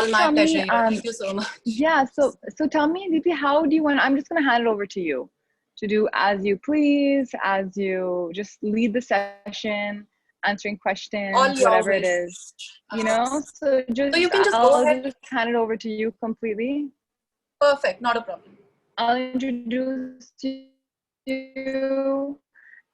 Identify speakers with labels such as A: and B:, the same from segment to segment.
A: just
B: my
A: tell
B: pleasure.
A: me,
B: Thank you so much.
A: yeah, so tell me, Deepti, how do you want, I'm just going to hand it over to you to do as you please, as you just lead the session, answering
B: All
A: questions,
B: your
A: whatever it
B: ways.
A: is, you know? So
B: So
A: just,
B: you can just go
A: I'll
B: ahead.
A: just hand it over to you completely.
B: Perfect, not a problem.
A: I'll introduce you,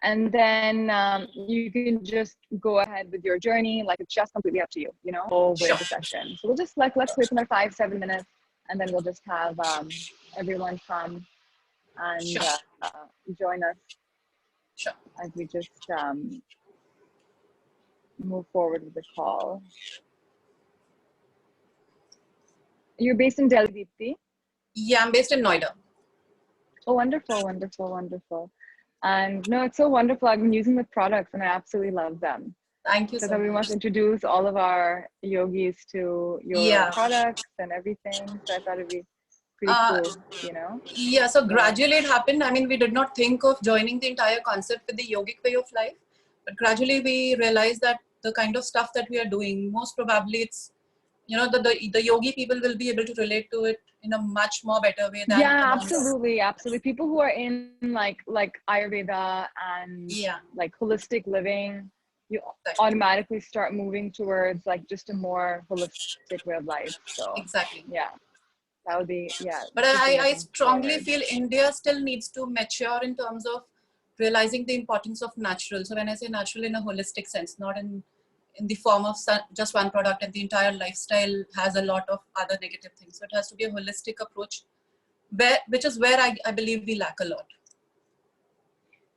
A: and then you can just go ahead with your journey. Like, it's just completely up to you, you know, go with the session. So we'll just like, let's wait another 5-7 minutes, and then we'll just have everyone come and
B: Sure.
A: join us
B: Sure.
A: as we just move forward with the call. You're based in Delhi, Deepti?
B: Yeah, I'm based in Noida.
A: Oh, wonderful, wonderful, wonderful. And no, it's so wonderful. I've been using the products and I absolutely love them.
B: Thank you so
A: Because we
B: much.
A: must introduce all of our yogis to your products and everything. So I thought it'd be pretty cool, you know?
B: Yeah, so gradually it happened. I mean, we did not think of joining the entire concept with the yogic way of life, but gradually we realized that the kind of stuff that we are doing, most probably it's, you know, the yogi people will be able to relate to it in a much more better way than
A: yeah, absolutely, absolutely. People who are in like Ayurveda and like holistic living, you automatically start moving towards like just a more holistic way of life. So
B: exactly,
A: yeah, that would be, yeah.
B: But I strongly feel India still needs to mature in terms of realizing the importance of natural. So when I say natural in a holistic sense, not in the form of just one product, and the entire lifestyle has a lot of other negative things. So it has to be a holistic approach, which is where I believe we lack a lot.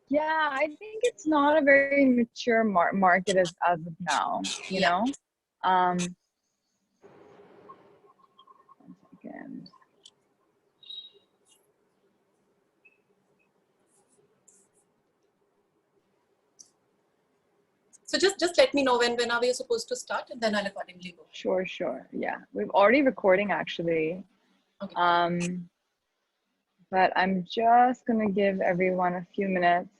A: Yeah, I think it's not a very mature market as of now, you know? 1 second.
B: So just let me know when are we supposed to start, and then I'll accordingly go.
A: Sure, sure. Yeah, we're already recording actually. Okay. But I'm just gonna give everyone a few minutes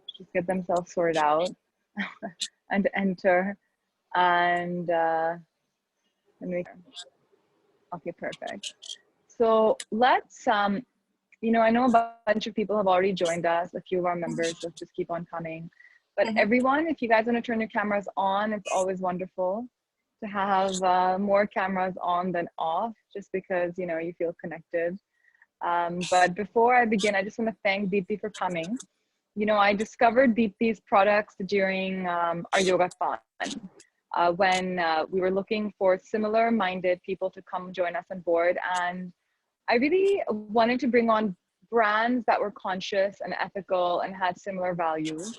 A: to just get themselves sorted out and enter. And okay, perfect. So let's you know, I know a bunch of people have already joined us, a few of our members, let's just keep on coming. But everyone, if you guys want to turn your cameras on, it's always wonderful to have more cameras on than off, just because, you know, you feel connected. But before I begin, I just want to thank Deepti for coming. You know, I discovered Deepti's products during our yoga fun when we were looking for similar minded people to come join us on board. And I really wanted to bring on brands that were conscious and ethical and had similar values.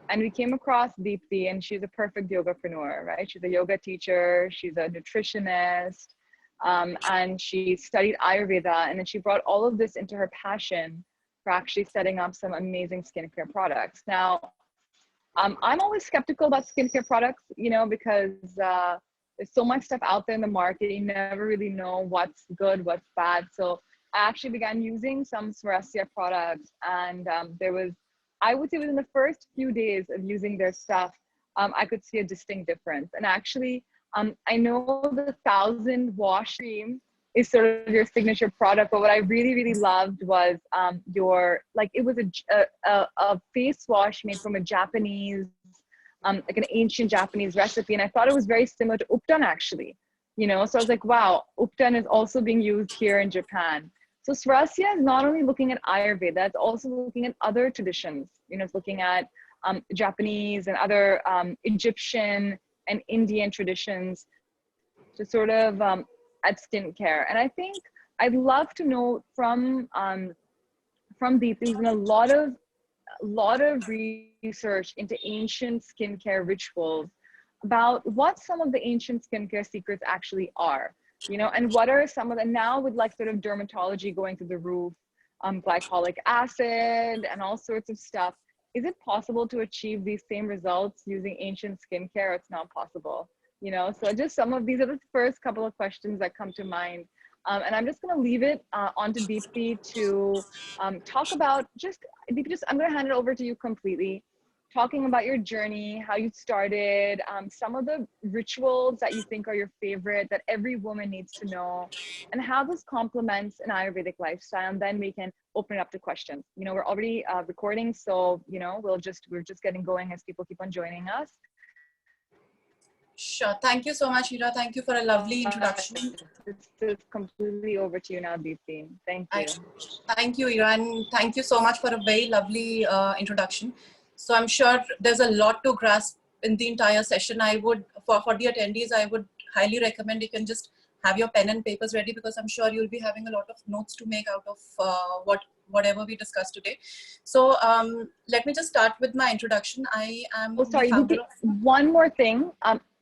A: And we came across Deepti, and she's a perfect yogapreneur, right? She's a yoga teacher, she's a nutritionist, and she studied Ayurveda, and then she brought all of this into her passion for actually setting up some amazing skincare products. Now, I'm always skeptical about skincare products, you know, because there's so much stuff out there in the market. You never really know what's good, what's bad. So I actually began using some Svarasya products, and there was, I would say within the first few days of using their stuff, I could see a distinct difference. And actually, I know the 1000 wash cream is sort of your signature product, but what I really, really loved was your, like, it was a face wash made from a Japanese, like an ancient Japanese recipe. And I thought it was very similar to Upton actually, you know? So I was like, wow, Upton is also being used here in Japan. So Svarasya is not only looking at Ayurveda, it's also looking at other traditions. You know, it's looking at Japanese and other Egyptian and Indian traditions to sort of at skincare. And I think I'd love to know from Deepti, there's been a lot of research into ancient skincare rituals about what some of the ancient skincare secrets actually are, you know, and what are some of the, now with like sort of dermatology going through the roof, glycolic acid and all sorts of stuff, is it possible to achieve these same results using ancient skincare? It's not possible, you know? So just some of these are the first couple of questions that come to mind. And I'm just going to leave it onto Deepti to talk about Deepti, I'm going to hand it over to you completely talking about your journey, how you started, some of the rituals that you think are your favorite that every woman needs to know, and how this complements an Ayurvedic lifestyle. And then we can open it up to questions. You know, we're already recording, so you know, we're just getting going as people keep on joining us.
B: Sure. Thank you so much, Ira. Thank you for a lovely introduction.
A: This is completely over to you now, Deepti. Thank you.
B: Thank you, Ira, and thank you so much for a very lovely introduction. So I'm sure there's a lot to grasp in the entire session. I would, for the attendees, I would highly recommend you can just have your pen and papers ready, because I'm sure you'll be having a lot of notes to make out of whatever we discussed today. So let me just start with my introduction. I am
A: sorry, Deepti, one more thing.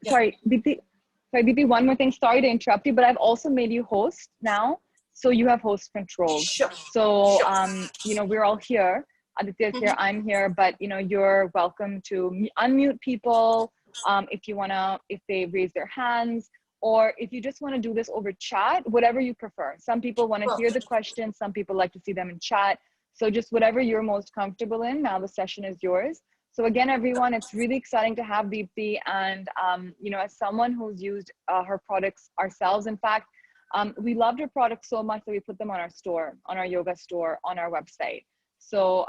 A: Yeah. Sorry, Deepti, one more thing. Sorry to interrupt you, but I've also made you host now, so you have host control.
B: Sure.
A: So, you know, we're all here. Aditya's here, I'm here, but you know, you're welcome to unmute people if you wanna, if they raise their hands, or if you just want to do this over chat, whatever you prefer. Some people want to hear the questions, some people like to see them in chat. So just whatever you're most comfortable in. Now the session is yours. So again, everyone, it's really exciting to have Deepti, and you know, as someone who's used her products ourselves, in fact, we loved her products so much that we put them on our store, on our yoga store, on our website. So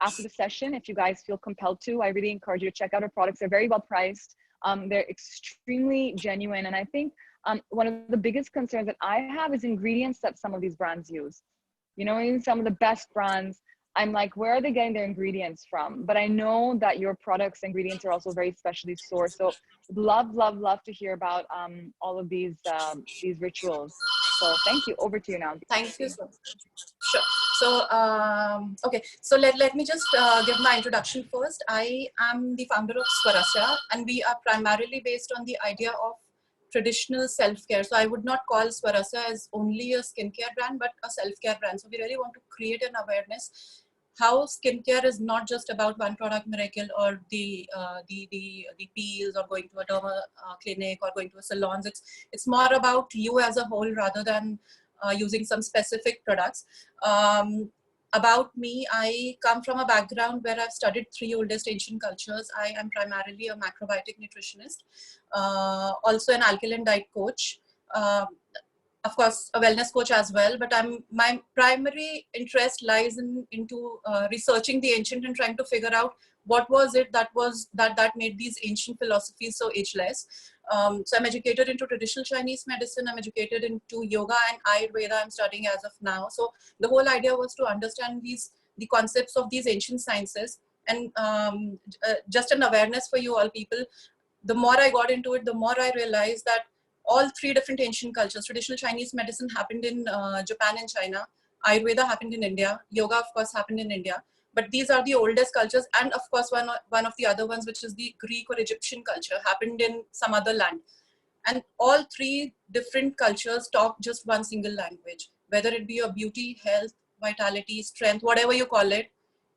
A: after the session, if you guys feel compelled to, I really encourage you to check out her products. They're very well priced. They're extremely genuine. And I think one of the biggest concerns that I have is ingredients that some of these brands use. You know, even some of the best brands, I'm like, where are they getting their ingredients from? But I know that your products ingredients are also very specially sourced. So love to hear about all of these rituals. So thank you. Over to you now.
B: Thank you so much. Sure. So, okay. So let me just give my introduction first. I am the founder of Svarasya, and we are primarily based on the idea of traditional self-care. So I would not call Svarasya as only a skincare brand, but a self-care brand. So we really want to create an awareness how skincare is not just about one product miracle, or the peels, or going to a derma clinic, or going to a salons. It's more about you as a whole rather than using some specific products. About me, I come from a background where I've studied 3 oldest ancient cultures. I am primarily a macrobiotic nutritionist, also an alkaline diet coach, of course a wellness coach as well, but my primary interest lies into researching the ancient and trying to figure out what was it that made these ancient philosophies so ageless. So I'm educated into traditional Chinese medicine, I'm educated into yoga and Ayurveda I'm studying as of now. So the whole idea was to understand the concepts of these ancient sciences, and just an awareness for you all people. The more I got into it, the more I realized that all 3 different ancient cultures, traditional Chinese medicine happened in Japan and China, Ayurveda happened in India, yoga of course happened in India, but these are the oldest cultures, and of course one of the other ones, which is the Greek or Egyptian culture, happened in some other land. And all 3 different cultures talk just one single language, whether it be your beauty, health, vitality, strength, whatever you call it.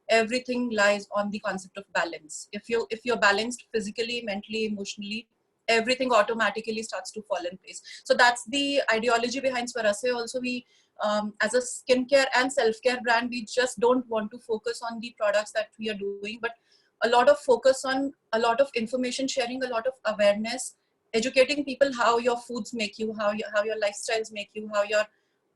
B: Everything lies on the concept of balance. If you're balanced physically, mentally, emotionally, everything automatically starts to fall in place. So that's the ideology behind Svarasya. Also, we as a skincare and self-care brand, we just don't want to focus on the products that we are doing, but a lot of focus on a lot of information sharing, a lot of awareness, educating people how your foods make you, how your lifestyles make you, how your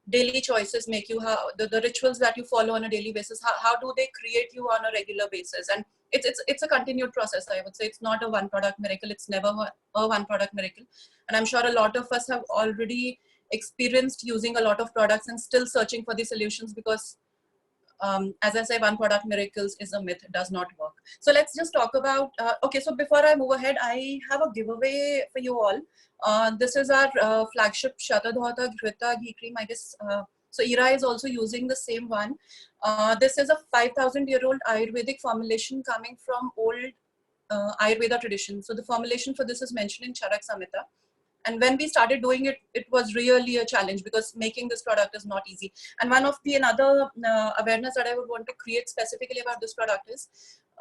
B: daily choices make you, how the rituals that you follow on a daily basis, how do they create you on a regular basis. And it's a continued process. I would say it's not a one product miracle. It's never a one product miracle. And I'm sure a lot of us have already experienced using a lot of products and still searching for the solutions, because as I say, one product miracles is a myth, it does not work. So let's just talk about, okay, so before I move ahead, I have a giveaway for you all. This is our flagship Shatadhata Ghrita ghee cream, I guess. So Ira is also using the same one. This is a 5,000-year-old Ayurvedic formulation coming from old Ayurveda tradition. So the formulation for this is mentioned in Charak Samhita. And when we started doing it, it was really a challenge, because making this product is not easy. And one of the another awareness that I would want to create specifically about this product is,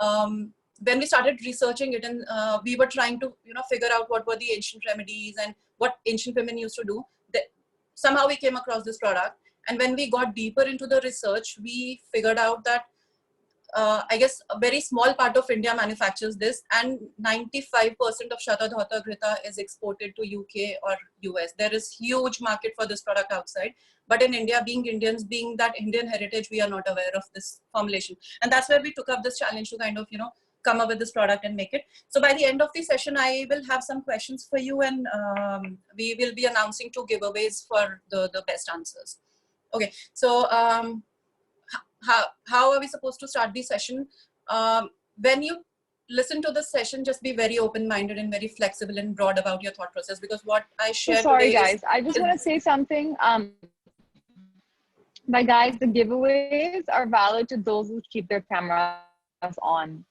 B: when we started researching it, and we were trying to figure out what were the ancient remedies and what ancient women used to do, somehow we came across this product. And when we got deeper into the research, we figured out that I guess a very small part of India manufactures this, and 95% of Shata Dhota Grita is exported to UK or US. There is huge market for this product outside, but in India, being Indians, being that Indian heritage, we are not aware of this formulation. And that's where we took up this challenge to kind of, you know, come up with this product and make it. So by the end of the session, I will have some questions for you, and we will be announcing 2 giveaways for the best answers. Okay, so how are we supposed to start the session? When you listen to the session, just be very open-minded and very flexible and broad about your thought process, because what I shared
A: sorry
B: today
A: guys, I just want to say something. But guys, the giveaways are valid to those who keep their cameras on.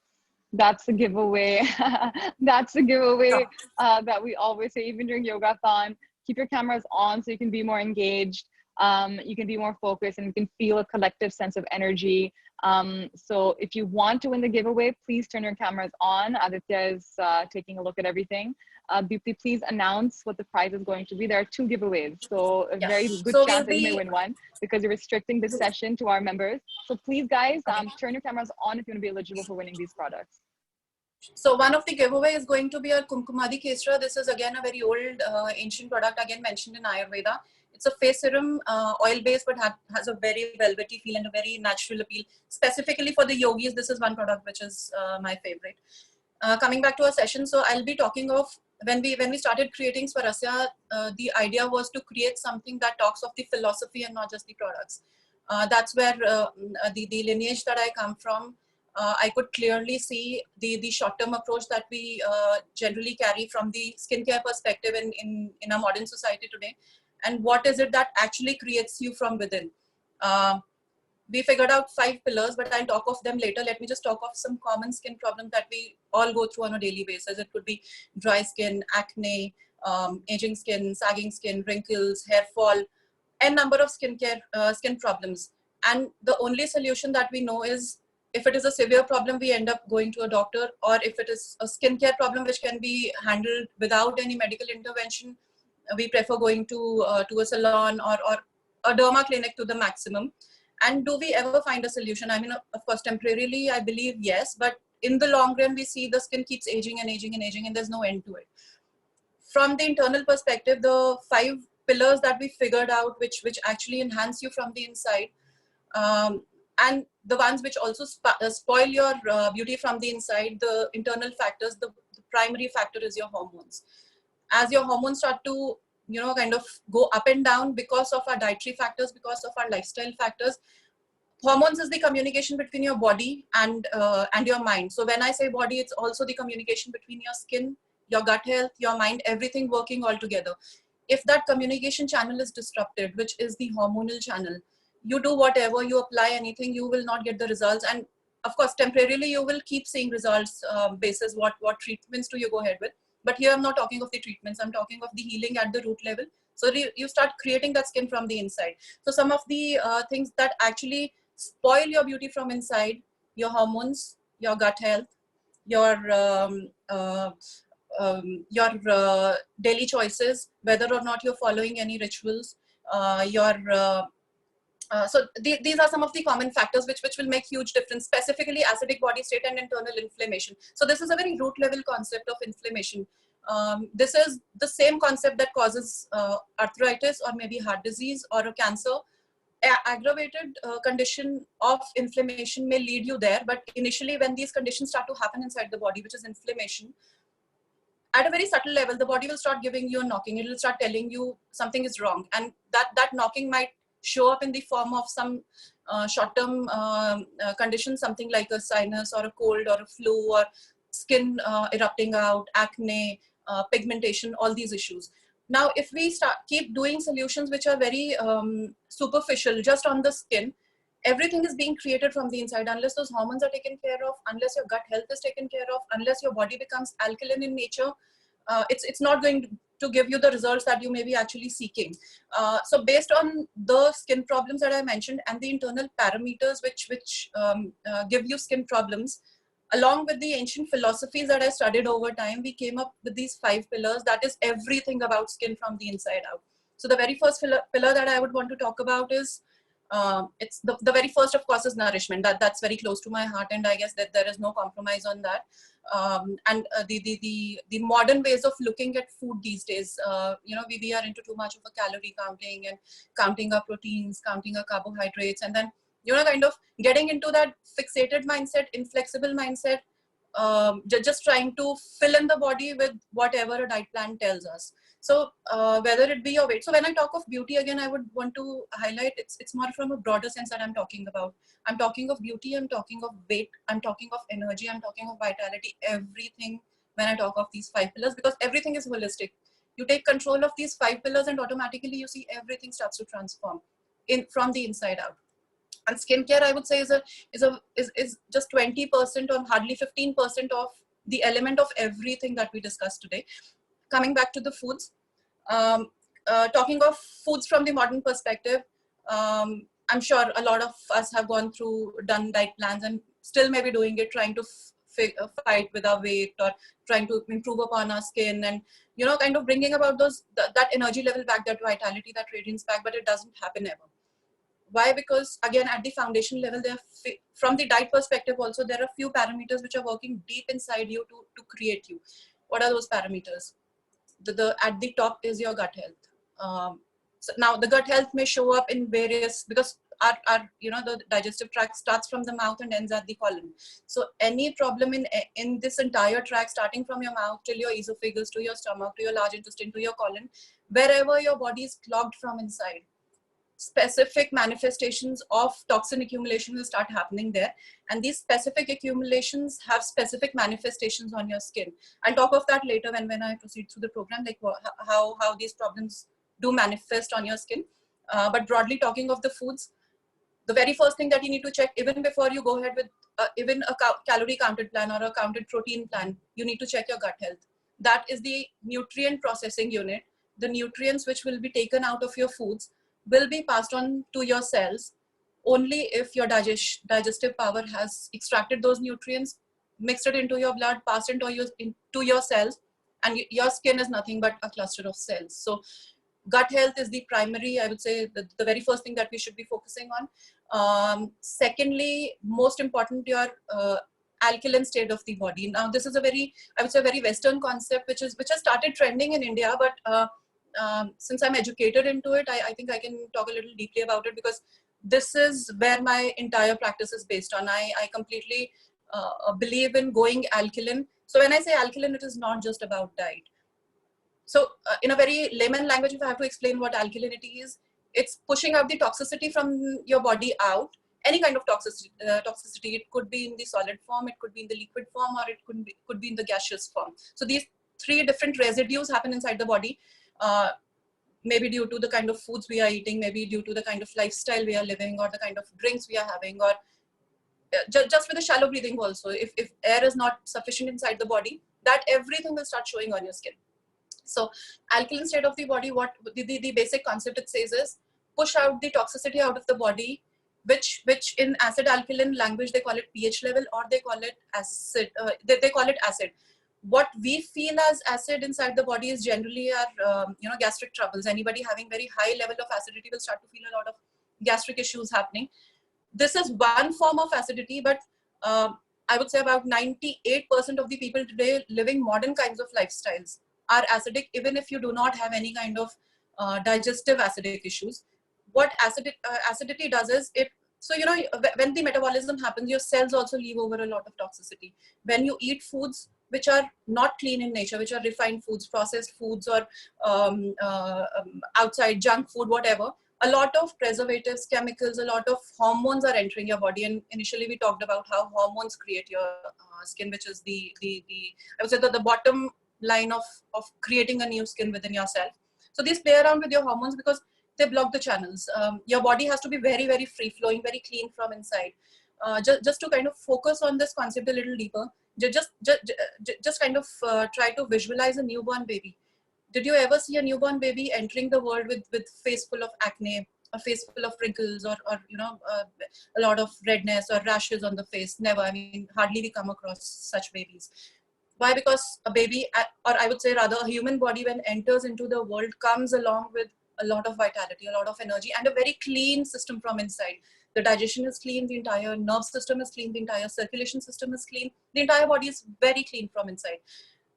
A: That's the giveaway. That's the giveaway that we always say, even during yogathon. Keep your cameras on so you can be more engaged. You can be more focused, and you can feel a collective sense of energy. So if you want to win the giveaway, please turn your cameras on. Aditya is taking a look at everything. Deepti, please announce what the prize is going to be. There are 2 giveaways, so a very good chance that you may win one, because you're restricting this session to our members. So please, guys, turn your cameras on if you want to be eligible for winning these products.
B: So one of the giveaway is going to be our Kumkumadi Kesra. This is again a very old ancient product, again mentioned in Ayurveda. It's a face serum, oil-based, but has a very velvety feel and a very natural appeal. Specifically for the yogis, this is one product which is my favorite. Coming back to our session, so I'll be talking of when we started creating Svarasya, the idea was to create something that talks of the philosophy and not just the products. That's where the lineage that I come from, I could clearly see the short-term approach that we generally carry from the skincare perspective in our modern society today, and what is it that actually creates you from within. We figured out 5 pillars, but I'll talk of them later. Let me just talk of some common skin problems that we all go through on a daily basis. It could be dry skin, acne, aging skin, sagging skin, wrinkles, hair fall, and number of skin problems. And the only solution that we know is, if it is a severe problem, we end up going to a doctor, or if it is a skincare problem which can be handled without any medical intervention, we prefer going to a salon or a derma clinic to the maximum. And do we ever find a solution? I mean, of course, temporarily, I believe yes, but in the long run, we see the skin keeps aging and aging and aging, and there's no end to it. From the internal perspective, the 5 pillars that we figured out, which actually enhance you from the inside, and the ones which also spoil your beauty from the inside, the internal factors, the primary factor is your hormones. As your hormones start to, you know, kind of go up and down because of our dietary factors, because of our lifestyle factors. Hormones is the communication between your body and your mind. So when I say body, it's also the communication between your skin, your gut health, your mind, everything working all together. If that communication channel is disrupted, which is the hormonal channel, you do whatever, you apply anything, you will not get the results. And of course, temporarily, you will keep seeing results basis what treatments do you go ahead with. But here I'm not talking of the treatments, I'm talking of the healing at the root level. So you start creating that skin from the inside. So some of the things that actually spoil your beauty from inside: your hormones, your gut health, your daily choices, whether or not you're following any rituals, so these are some of the common factors which will make huge difference, specifically acidic body state and internal inflammation. So this is a very root level concept of inflammation. This is the same concept that causes arthritis or maybe heart disease or a cancer. Aggravated condition of inflammation may lead you there, but initially when these conditions start to happen inside the body, which is inflammation, at a very subtle level, the body will start giving you a knocking. It will start telling you something is wrong, and that knocking might show up in the form of some short-term condition, something like a sinus or a cold or a flu or skin erupting out, acne, pigmentation, all these issues. Now, if we keep doing solutions which are very superficial, just on the skin, everything is being created from the inside. Unless those hormones are taken care of, unless your gut health is taken care of, unless your body becomes alkaline in nature, it's not going to give you the results that you may be actually seeking. So based on the skin problems that I mentioned and the internal parameters which give you skin problems, along with the ancient philosophies that I studied over time, we came up with these 5 pillars. That is everything about skin from the inside out. So the very first pillar that I would want to talk about is It's the very first, of course, is nourishment. That's very close to my heart, and I guess that there is no compromise on that. The modern ways of looking at food these days, we are into too much of a calorie counting and counting our proteins, counting our carbohydrates, and then kind of getting into that fixated mindset, inflexible mindset, just trying to fill in the body with whatever a diet plan tells us. So whether it be your weight. So when I talk of beauty, again, I would want to highlight it's more from a broader sense that I'm talking about. I'm talking of beauty, I'm talking of weight, I'm talking of energy, I'm talking of vitality, everything when I talk of these 5 pillars, because everything is holistic. You take control of these 5 pillars and automatically you see everything starts to transform from the inside out. And skincare, I would say, is just 20% or hardly 15% of the element of everything that we discussed today. Coming back to the foods, talking of foods from the modern perspective, I'm sure a lot of us have done diet plans and still maybe doing it, trying to fight with our weight or trying to improve upon our skin and, kind of bringing about that energy level back, that vitality, that radiance back, but it doesn't happen ever. Why? Because again, at the foundation level, from the diet perspective also, there are a few parameters which are working deep inside you to create you. What are those parameters? At the top is your gut health. So now the gut health may show up in various, because our the digestive tract starts from the mouth and ends at the colon. So any problem in this entire tract, starting from your mouth till your esophagus, to your stomach, to your large intestine, to your colon, wherever your body is clogged from inside, specific manifestations of toxin accumulation will start happening there, and these specific accumulations have specific manifestations on your skin. I'll talk of that later when I proceed through the program, like how these problems do manifest on your skin. But broadly talking of the foods, the very first thing that you need to check, even before you go ahead with even a calorie counted plan or a counted protein plan, you need to check your gut health. That is the nutrient processing unit. The nutrients which will be taken out of your foods will be passed on to your cells only if your digestive power has extracted those nutrients, mixed it into your blood, passed into your cells, and your skin is nothing but a cluster of cells. So gut health is the primary, I would say, the very first thing that we should be focusing on. Secondly, most important, your alkaline state of the body. Now, this is a very Western concept, which has started trending in India, but since I'm educated into it, I think I can talk a little deeply about it, because this is where my entire practice is based on. I completely believe in going alkaline. So when I say alkaline, it is not just about diet. So in a very layman language, if I have to explain what alkalinity is, it's pushing out the toxicity from your body out. Any kind of toxicity. It could be in the solid form, it could be in the liquid form, or it could be in the gaseous form. So these 3 different residues happen inside the body. Maybe due to the kind of foods we are eating, maybe due to the kind of lifestyle we are living, or the kind of drinks we are having, or just with the shallow breathing also. If air is not sufficient inside the body, that everything will start showing on your skin. So alkaline state of the body, what the basic concept it says is, push out the toxicity out of the body, which in acid alkaline language, they call it pH level, or they call it acid. They call it acid. What we feel as acid inside the body is generally our gastric troubles. Anybody having very high level of acidity will start to feel a lot of gastric issues happening. This is one form of acidity, but I would say about 98% of the people today living modern kinds of lifestyles are acidic, even if you do not have any kind of digestive acidic issues. What acidity does is when the metabolism happens, your cells also leave over a lot of toxicity. When you eat foods which are not clean in nature, which are refined foods, processed foods, or outside junk food, whatever, a lot of preservatives, chemicals, a lot of hormones are entering your body. And initially we talked about how hormones create your skin, which is I would say the bottom line of creating a new skin within yourself. So these play around with your hormones because they block the channels. Your body has to be very, very free flowing, very clean from inside. Just to kind of focus on this concept a little deeper, just kind of try to visualize a newborn baby. Did you ever see a newborn baby entering the world with face full of acne, a face full of wrinkles, or a lot of redness or rashes on the face? Never. I mean, hardly we come across such babies. Why? Because a baby, or I would say rather a human body, when enters into the world, comes along with a lot of vitality, a lot of energy, and a very clean system from inside. The digestion is clean, the entire nerve system is clean, the entire circulation system is clean, the entire body is very clean from inside.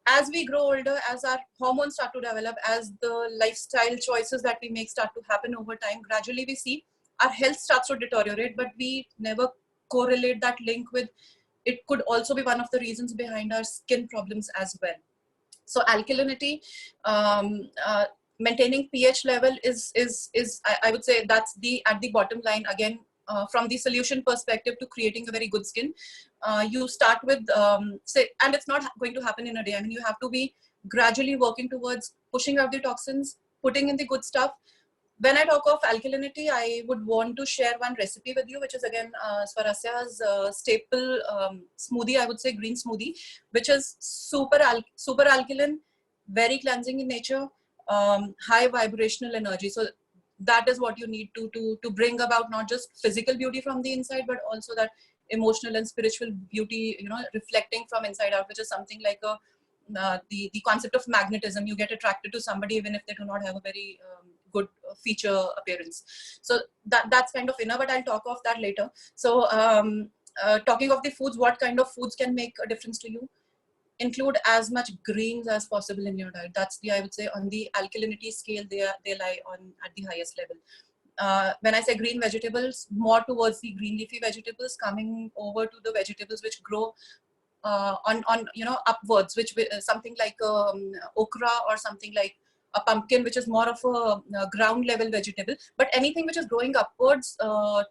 B: As we grow older, as our hormones start to develop, as the lifestyle choices that we make start to happen over time, gradually we see our health starts to deteriorate, but we never correlate that link with it could also be one of the reasons behind our skin problems as well. So alkalinity, maintaining pH level is I would say that's at the bottom line. Again, from the solution perspective to creating a very good skin, you start with say, and it's not going to happen in a day. I mean, you have to be gradually working towards pushing out the toxins, putting in the good stuff. When I talk of alkalinity, I would want to share one recipe with you, which is again Svarasya's staple smoothie, I would say green smoothie, which is super alkaline, very cleansing in nature, high vibrational energy. So that is what you need to bring about not just physical beauty from the inside, but also that emotional and spiritual beauty, you know, reflecting from inside out, which is something like a the concept of magnetism. You get attracted to somebody even if they do not have a very good feature appearance. So that's kind of inner, but I'll talk of that later. So talking of the foods, what kind of foods can make a difference to you? Include as much greens as possible in your diet. That's the, I would say, on the alkalinity scale, they lie on at the highest level. When I say green vegetables, more towards the green leafy vegetables, coming over to the vegetables which grow on you know, upwards, which something like okra or something like a pumpkin, which is more of a ground level vegetable, but anything which is growing upwards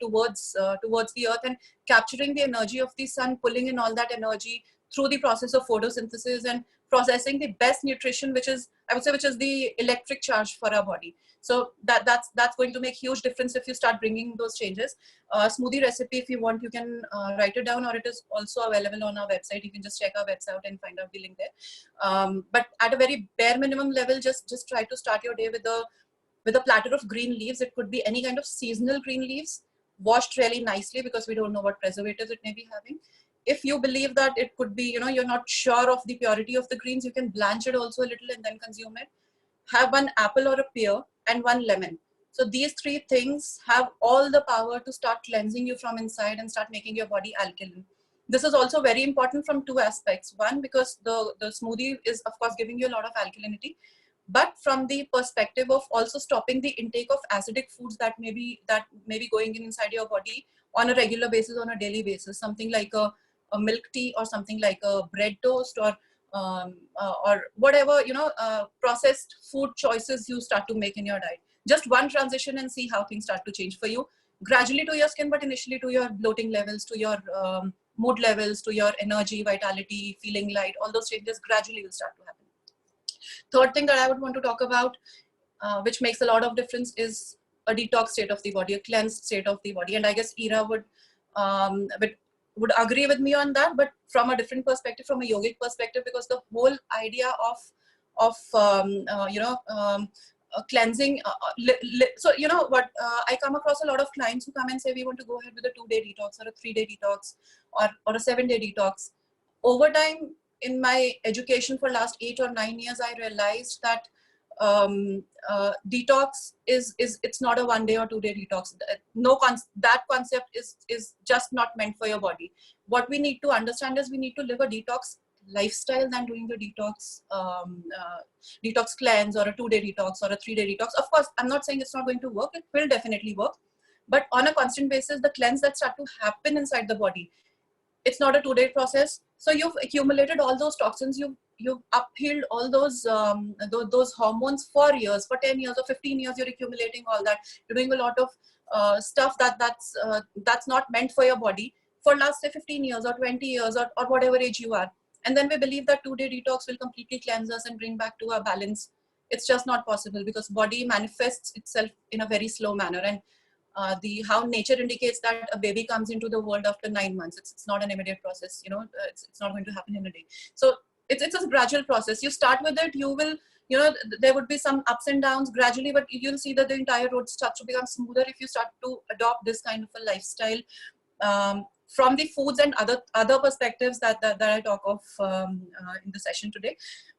B: towards the earth and capturing the energy of the sun, pulling in all that energy through the process of photosynthesis and processing the best nutrition, which is, I would say, which is the electric charge for our body. So that's going to make huge difference if you start bringing those changes. Smoothie recipe, if you want, you can write it down, or it is also available on our website. You can just check our website and find out the link there. But at a very bare minimum level, just try to start your day with a platter of green leaves. It could be any kind of seasonal green leaves, washed really nicely, because we don't know what preservatives it may be having. If you believe that it could be, you know, you're not sure of the purity of the greens, you can blanch it also a little and then consume it. Have one apple or a pear and one lemon. So these three things have all the power to start cleansing you from inside and start making your body alkaline. This is also very important from two aspects. One, because the smoothie is of course giving you a lot of alkalinity, but from the perspective of also stopping the intake of acidic foods that may be going inside your body on a regular basis, on a daily basis. Something like a milk tea, or something like a bread toast, or whatever, you know, processed food choices you start to make in your diet. Just one transition and see how things start to change for you, gradually to your skin, but initially to your bloating levels, to your mood levels, to your energy, vitality, feeling light. All those changes gradually will start to happen. Third thing that I would want to talk about, which makes a lot of difference, is a detox state of the body, a cleansed state of the body. And I guess Ira would agree with me on that, but from a different perspective, from a yogic perspective, because the whole idea of cleansing. So you know what, I come across a lot of clients who come and say, we want to go ahead with a 2-day detox, or a 3-day detox, or a 7-day detox. Over time, in my education for last 8 or 9 years, I realized that detox it's not a 1-day or 2-day detox. That concept is just not meant for your body. What we need to understand is we need to live a detox lifestyle than doing the detox cleanse, or a 2-day detox, or a 3-day detox. Of course, I'm not saying it's not going to work. It will definitely work, but on a constant basis, the cleanse that start to happen inside the body, it's not a 2-day process. So you've accumulated all those toxins, you've uphealed all those hormones for years, for 10 years or 15 years. You're accumulating all that. You're doing a lot of stuff that's not meant for your body for last, say, 15 years or 20 years, or whatever age you are. And then we believe that 2-day detox will completely cleanse us and bring back to our balance. It's just not possible, because body manifests itself in a very slow manner. And how nature indicates that a baby comes into the world after 9 months. It's not an immediate process, you know. It's not going to happen in a day. So it's a gradual process. You start with it, you will, you know, there would be some ups and downs gradually, but you'll see that the entire road starts to become smoother if you start to adopt this kind of a lifestyle, from the foods and other perspectives that I talk of in the session today.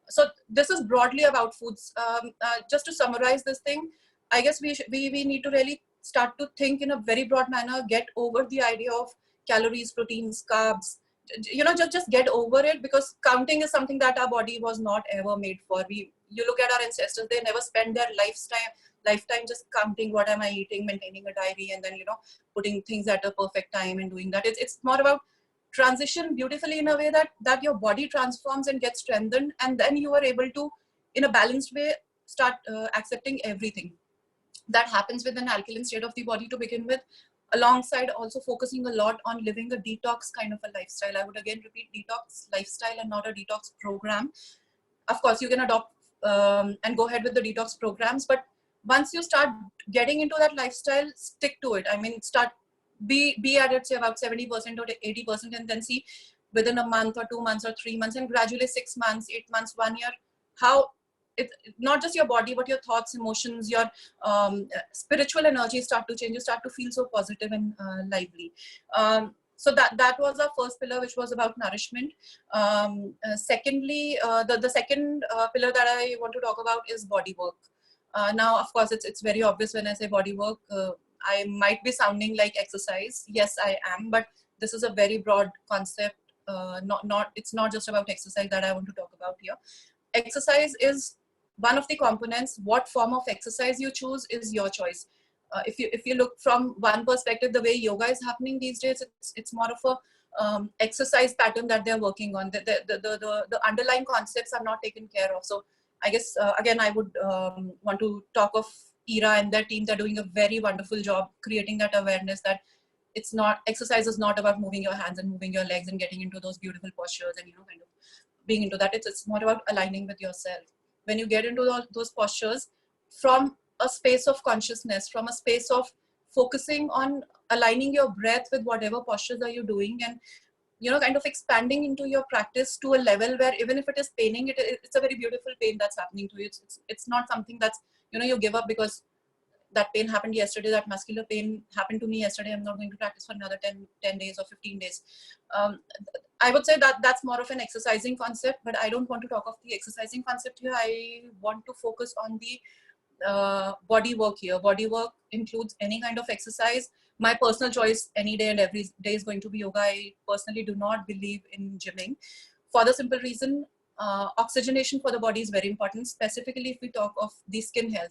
B: So this is broadly about foods. Just to summarize this thing, I guess we need to really start to think in a very broad manner, get over the idea of calories, proteins, carbs, just get over it, because counting is something that our body was not ever made for. You look at our ancestors, they never spent their lifetime just counting what am I eating, maintaining a diary, and then putting things at a perfect time and doing that. It's more about transition beautifully in a way that your body transforms and gets strengthened, and then you are able to, in a balanced way, start accepting everything that happens with an alkaline state of the body to begin with, alongside also focusing a lot on living a detox kind of a lifestyle. I would again repeat, detox lifestyle and not a detox program. Of course, you can adopt and go ahead with the detox programs, but once you start getting into that lifestyle, stick to it. I mean, be at it, say about 70% or 80%, and then see within a month or 2 months or 3 months, and gradually 6 months, 8 months, 1 year, how not just your body, but your thoughts, emotions, your spiritual energy start to change. You start to feel so positive and lively. So that was our first pillar, which was about nourishment. Secondly, the second pillar that I want to talk about is body work. Now, of course, it's very obvious when I say body work. I might be sounding like exercise. Yes, I am, but this is a very broad concept. It's not just about exercise that I want to talk about here. Exercise is one of the components. What form of exercise you choose is your choice. If you look from one perspective, the way yoga is happening these days, it's more of a exercise pattern that they're working on. The underlying concepts are not taken care of. So I guess again, I would want to talk of ERA and their team. They're doing a very wonderful job creating that awareness that it's not, exercise is not about moving your hands and moving your legs and getting into those beautiful postures and kind of being into that. It's more about aligning with yourself. When you get into those postures from a space of consciousness, from a space of focusing on aligning your breath with whatever postures are you doing, and kind of expanding into your practice to a level where even if it is paining, it's a very beautiful pain that's happening to you. It's not something that's you give up because that pain happened yesterday, that muscular pain happened to me yesterday, I'm not going to practice for another 10 days or 15 days. I would say that's more of an exercising concept, but I don't want to talk of the exercising concept here. I want to focus on the body work here. Body work includes any kind of exercise. My personal choice any day and every day is going to be yoga. I personally do not believe in gymming, for the simple reason, oxygenation for the body is very important, specifically if we talk of the skin health.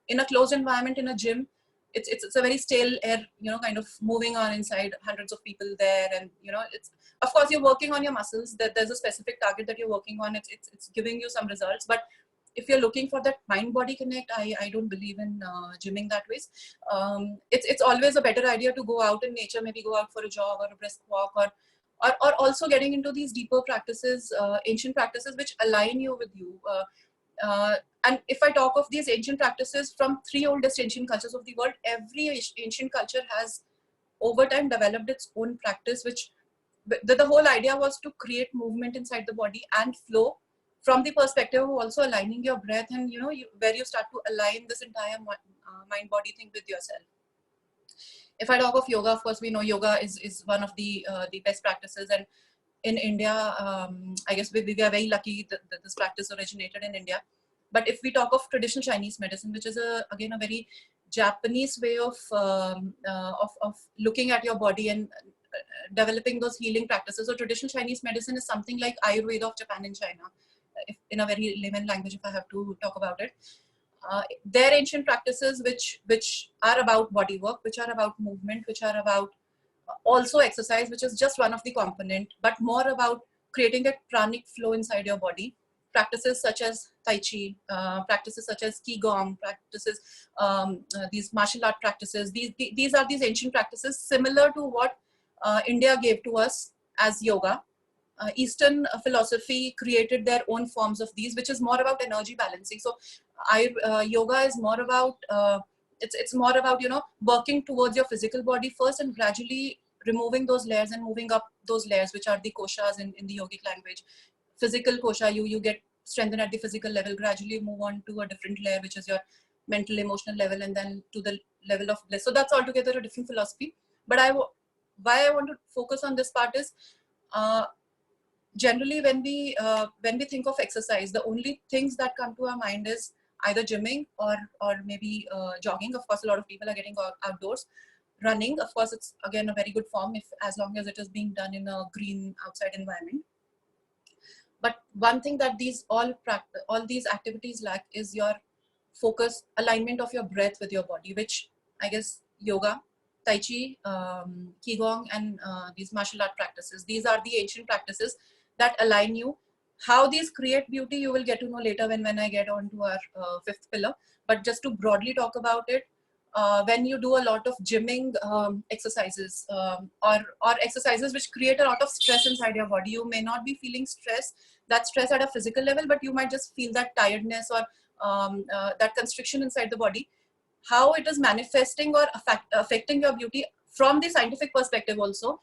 B: In a closed environment, in a gym, it's a very stale air, kind of moving on inside, hundreds of people there, and it's, of course, you're working on your muscles, that there's a specific target that you're working on, it's giving you some results. But if you're looking for that mind body connect, I don't believe in gymming that ways. It's always a better idea to go out in nature, maybe go out for a jog or a brisk walk, or also getting into these deeper practices, ancient practices which align you with you. And if I talk of these ancient practices from 3 oldest ancient cultures of the world, every ancient culture has over time developed its own practice, which the whole idea was to create movement inside the body and flow from the perspective of also aligning your breath, and where you start to align this entire mind body thing with yourself. If I talk of yoga, of course, we know yoga is one of the best practices, and in India, I guess we are very lucky that this practice originated in India. But if we talk of traditional Chinese medicine, which is again a very Japanese way of looking at your body and developing those healing practices. So traditional Chinese medicine is something like Ayurveda of Japan and China, if in a very layman language, if I have to talk about it. Their ancient practices, which are about body work, which are about movement, which are about also exercise, which is just one of the component, but more about creating a pranic flow inside your body. Practices such as Tai Chi, practices such as Qigong, practices, these martial art practices, these are these ancient practices similar to what India gave to us as yoga. Eastern philosophy created their own forms of these, which is more about energy balancing. So yoga is more about, it's more about, working towards your physical body first and gradually removing those layers and moving up those layers, which are the koshas in the yogic language. Physical kosha, you get strengthened at the physical level, gradually move on to a different layer, which is your mental, emotional level, and then to the level of bliss. So that's altogether a different philosophy. But why I want to focus on this part is, generally when we think of exercise, the only things that come to our mind is either gymming or maybe jogging. Of course, a lot of people are getting outdoors. Running, of course, it's again a very good form if as long as it is being done in a green outside environment. But one thing that all these activities lack is your focus, alignment of your breath with your body, which I guess yoga, Tai Chi, Qigong, and these martial art practices, these are the ancient practices that align you. How these create beauty, you will get to know later when I get on to our fifth pillar. But just to broadly talk about it, when you do a lot of gymming exercises or exercises which create a lot of stress inside your body, you may not be feeling that stress at a physical level, but you might just feel that tiredness or that constriction inside the body. How it is manifesting or affecting your beauty from the scientific perspective also,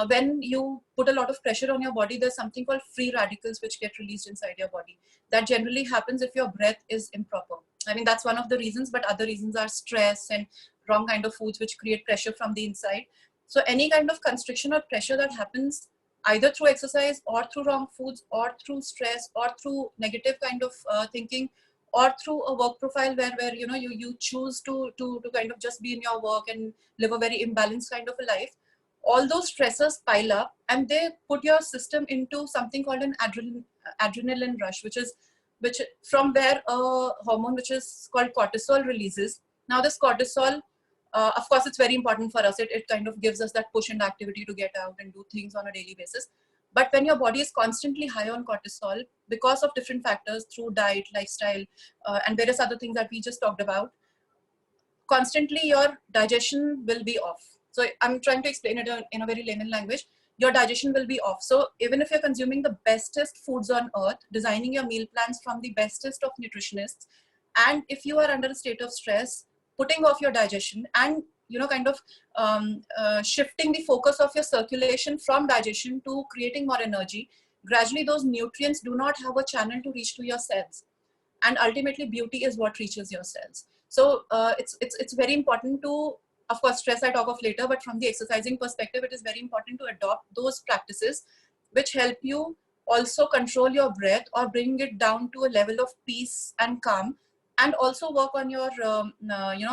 B: when you put a lot of pressure on your body, there's something called free radicals which get released inside your body. That generally happens if your breath is improper. I mean, that's one of the reasons, but other reasons are stress and wrong kind of foods which create pressure from the inside. So any kind of constriction or pressure that happens either through exercise or through wrong foods or through stress or through negative kind of thinking or through a work profile where you know you choose to kind of just be in your work and live a very imbalanced kind of a life, all those stressors pile up and they put your system into something called an adrenaline rush, which from where a hormone which is called cortisol releases. Now this cortisol, of course, it's very important for us. It kind of gives us that push and activity to get out and do things on a daily basis. But when your body is constantly high on cortisol because of different factors through diet, lifestyle, and various other things that we just talked about, constantly your digestion will be off. So I'm trying to explain it in a very layman language. Your digestion will be off. So even if you're consuming the bestest foods on earth, designing your meal plans from the bestest of nutritionists, and if you are under a state of stress, putting off your digestion and kind of shifting the focus of your circulation from digestion to creating more energy, gradually those nutrients do not have a channel to reach to your cells, and ultimately beauty is what reaches your cells. So it's very important to, of course, stress I talk of later, but from the exercising perspective, it is very important to adopt those practices which help you also control your breath or bring it down to a level of peace and calm, and also work on your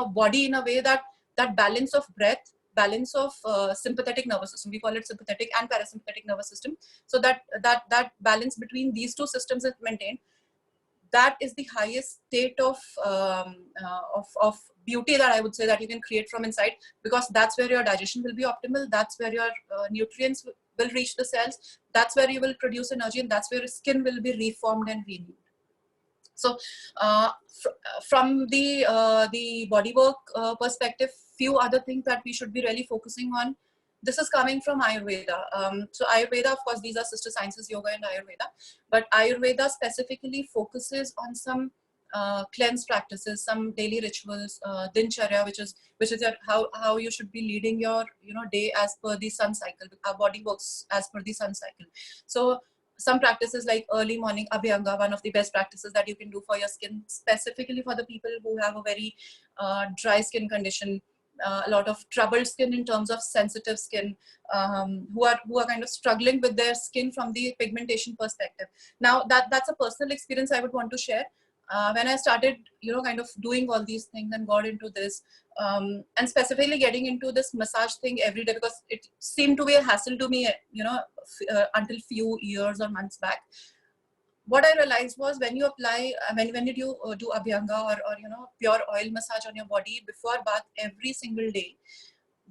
B: body in a way that balance of breath, balance of sympathetic nervous system, we call it sympathetic and parasympathetic nervous system, so that balance between these two systems is maintained. That is the highest state of beauty that I would say that you can create from inside, because that's where your digestion will be optimal, that's where your nutrients will reach the cells, that's where you will produce energy, and that's where your skin will be reformed and renewed. So from the bodywork perspective, few other things that we should be really focusing on. This is coming from Ayurveda. So Ayurveda, of course, these are sister sciences, yoga and Ayurveda. But Ayurveda specifically focuses on some cleanse practices, some daily rituals, dincharya, which is how you should be leading your day as per the sun cycle. Our body works as per the sun cycle. So some practices like early morning abhyanga, one of the best practices that you can do for your skin, specifically for the people who have a very dry skin condition. A lot of troubled skin in terms of sensitive skin, who are kind of struggling with their skin from the pigmentation perspective. Now that's a personal experience I would want to share. When I started, kind of doing all these things and got into this, and specifically getting into this massage thing every day, because it seemed to be a hassle to me, until few years or months back. What I realized was when you apply, when you do abhyanga or pure oil massage on your body before bath every single day,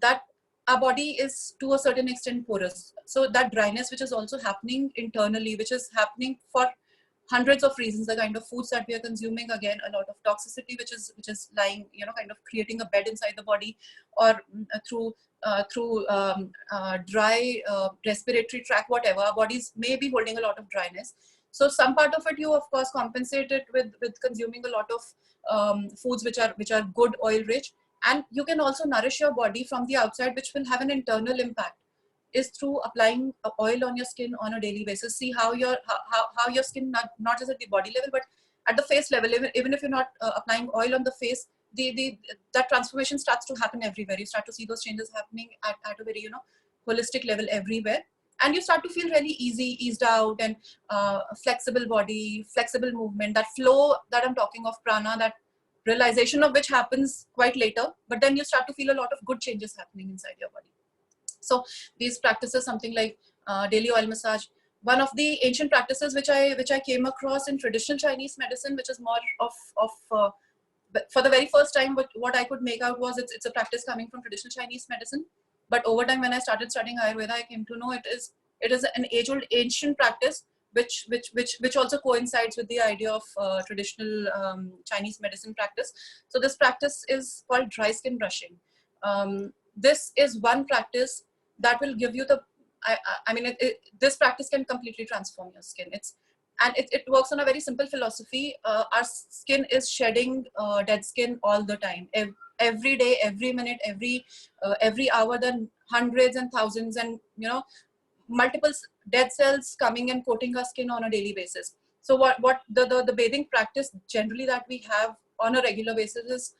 B: that our body is to a certain extent porous. So that dryness which is also happening internally, which is happening for hundreds of reasons, the kind of foods that we are consuming, again, a lot of toxicity which is lying, kind of creating a bed inside the body, or through dry respiratory tract, whatever, our bodies may be holding a lot of dryness. So some part of it you of course compensate it with consuming a lot of foods which are good oil rich, and you can also nourish your body from the outside, which will have an internal impact, is through applying oil on your skin on a daily basis. See how your skin, not just at the body level but at the face level, even if you're not applying oil on the face, that transformation starts to happen everywhere. You start to see those changes happening at a very holistic level everywhere. And you start to feel really eased out, and flexible body, flexible movement, that flow that I'm talking of, prana, that realization of which happens quite later, but then you start to feel a lot of good changes happening inside your body. So these practices, something like daily oil massage, one of the ancient practices which I came across in traditional Chinese medicine, which is more of for the very first time, what I could make out was it's a practice coming from traditional Chinese medicine. But over time, when I started studying Ayurveda, I came to know it is an age-old ancient practice, which also coincides with the idea of traditional Chinese medicine practice. So this practice is called dry skin brushing. This is one practice that will give you the, I mean, this practice can completely transform your skin. It works on a very simple philosophy. Our skin is shedding dead skin all the time. Every day, every minute, every hour, then hundreds and thousands and, you know, multiple dead cells coming and coating our skin on a daily basis. So what the bathing practice generally that we have on a regular basis is,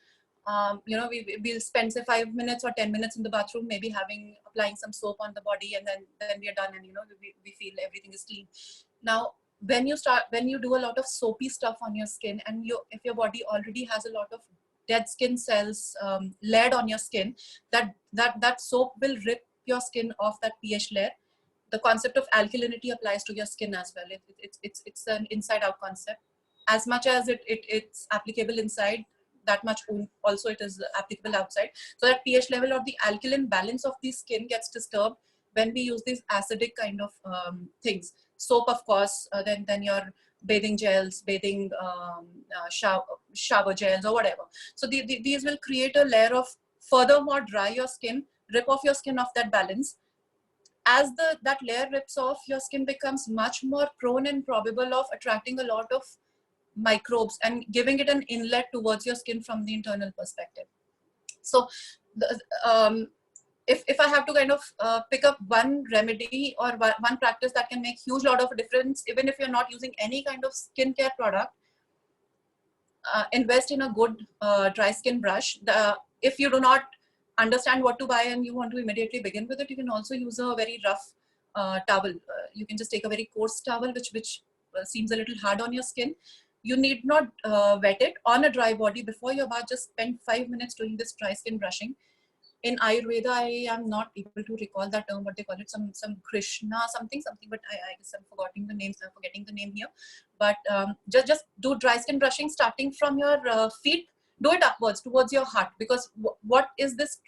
B: you know, we'll spend say 5 minutes or 10 minutes in the bathroom, maybe applying some soap on the body, and then we are done, and, you know, we feel everything is clean. Now, when you do a lot of soapy stuff on your skin, and if your body already has a lot of dead skin cells layered on your skin, that soap will rip your skin off that pH layer. The concept of alkalinity applies to your skin as well. It's an inside out concept. As much as it's applicable inside, that much also it is applicable outside. So that pH level or the alkaline balance of the skin gets disturbed when we use these acidic kind of things. Soap, of course, then your bathing gels, bathing shower gels or whatever. So these will create a layer of furthermore dry your skin, rip off your skin off that balance. As that layer rips off, your skin becomes much more prone and probable of attracting a lot of microbes and giving it an inlet towards your skin from the internal perspective. So if I have to kind of pick up one remedy or one practice that can make huge lot of difference, even if you're not using any kind of skincare product, invest in a good dry skin brush. If you do not understand what to buy and you want to immediately begin with it, you can also use a very rough towel. You can just take a very coarse towel, which seems a little hard on your skin. You need not wet it on a dry body before your bath. Just spend 5 minutes doing this dry skin brushing. In Ayurveda, I am not able to recall that term, what they call it, some Krishna something, but I guess I'm forgetting the name here. But just do dry skin brushing starting from your feet. Do it upwards towards your heart, because what is this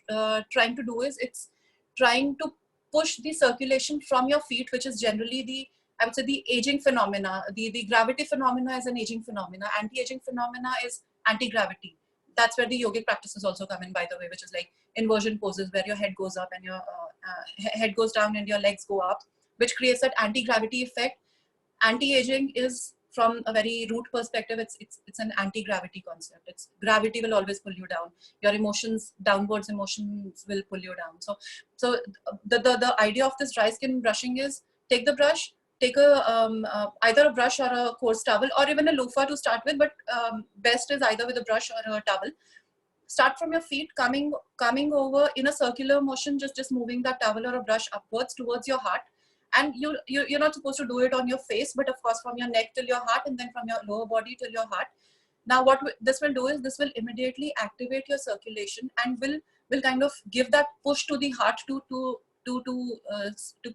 B: trying to do is it's trying to push the circulation from your feet, which is generally I would say the aging phenomena. The gravity phenomena is an aging phenomena. Anti-aging phenomena is anti-gravity. That's where the yogic practices also come in, by the way, which is like inversion poses, where your head goes up and your head goes down and your legs go up, which creates that anti-gravity effect. Anti-aging is, from a very root perspective, it's an anti-gravity concept. It's gravity will always pull you down. Your emotions, downwards emotions will pull you down. So the idea of this dry skin brushing is, take the brush, take either a brush or a coarse towel or even a loofah to start with, but best is either with a brush or a towel. Start from your feet, coming over in a circular motion, just moving that towel or a brush upwards towards your heart. And you're not supposed to do it on your face, but of course from your neck till your heart, and then from your lower body till your heart. Now what this will do is, this will immediately activate your circulation and will kind of give that push to the heart to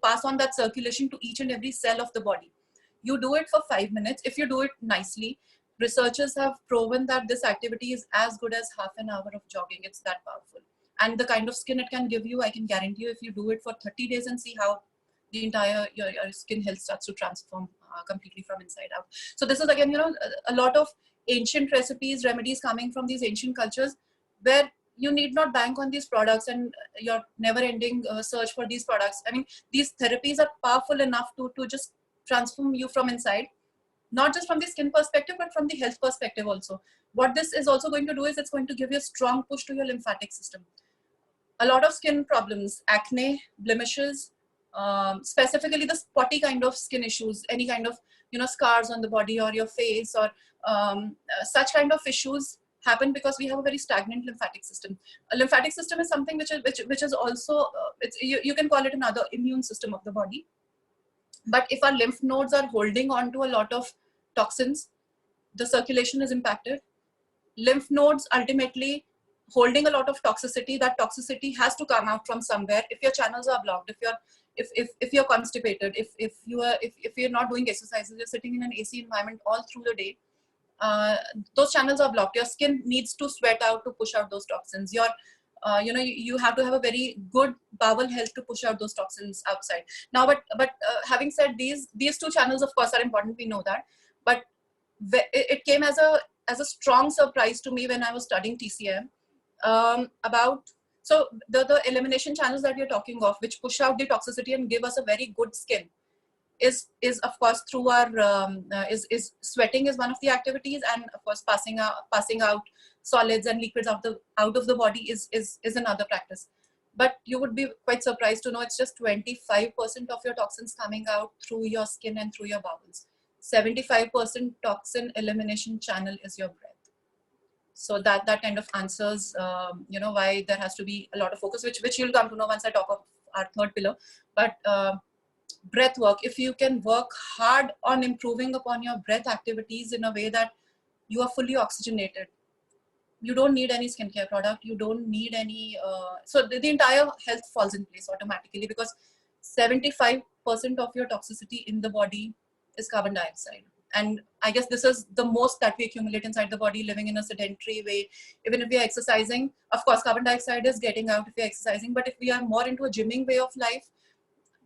B: pass on that circulation to each and every cell of the body. You do it for 5 minutes. If you do it nicely, researchers have proven that this activity is as good as half an hour of jogging. It's that powerful. And the kind of skin it can give you, I can guarantee you, if you do it for 30 days and see how the entire your skin health starts to transform completely from inside out. So this is again, you know, a lot of ancient recipes, remedies coming from these ancient cultures, where you need not bank on these products and your never-ending search for these products. I mean, these therapies are powerful enough to just transform you from inside, not just from the skin perspective, but from the health perspective also. What this is also going to do is, it's going to give you a strong push to your lymphatic system. A lot of skin problems, acne, blemishes, specifically the spotty kind of skin issues, any kind of, you know, scars on the body or your face, or such kind of issues happen because we have a very stagnant lymphatic system. A lymphatic system is something which is also, you can call it another immune system of the body. But if our lymph nodes are holding on to a lot of toxins, the circulation is impacted. Lymph nodes ultimately holding a lot of toxicity. That toxicity has to come out from somewhere. If your channels are blocked, if you're constipated, if you're not doing exercises, you're sitting in an AC environment all through the day, those channels are blocked. Your skin needs to sweat out to push out those toxins. You have to have a very good bowel health to push out those toxins outside. Now, but having said these two channels, of course, are important. We know that, but it came as a strong surprise to me when I was studying TCM about the elimination channels that you're talking of, which push out the toxicity and give us a very good skin, is of course through our is sweating is one of the activities, and of course passing out solids and liquids out of the body is another practice. But you would be quite surprised to know it's just 25% of your toxins coming out through your skin and through your bowels. 75% toxin elimination channel is your breath. So that kind of answers why there has to be a lot of focus, which you'll come to know once I talk of our third pillar. But breath work, if you can work hard on improving upon your breath activities in a way that you are fully oxygenated, you don't need any skincare product, you don't need any so the entire health falls in place automatically, because 75% of your toxicity in the body is carbon dioxide. And I guess this is the most that we accumulate inside the body, living in a sedentary way. Even if we are exercising, of course carbon dioxide is getting out if we are exercising, but if we are more into a gymming way of life,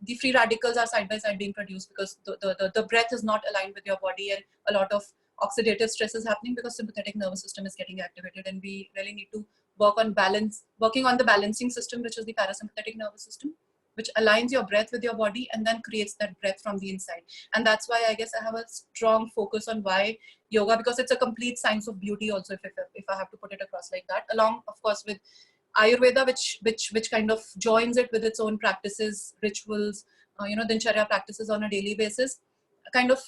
B: the free radicals are side by side being produced, because the breath is not aligned with your body, and a lot of oxidative stress is happening because sympathetic nervous system is getting activated, and we really need to working on the balancing system, which is the parasympathetic nervous system, which aligns your breath with your body and then creates that breath from the inside. And that's why I guess I have a strong focus on why yoga, because it's a complete science of beauty also, if I have to put it across like that, along of course with Ayurveda, which kind of joins it with its own practices, rituals, dincharya practices on a daily basis. Kind of,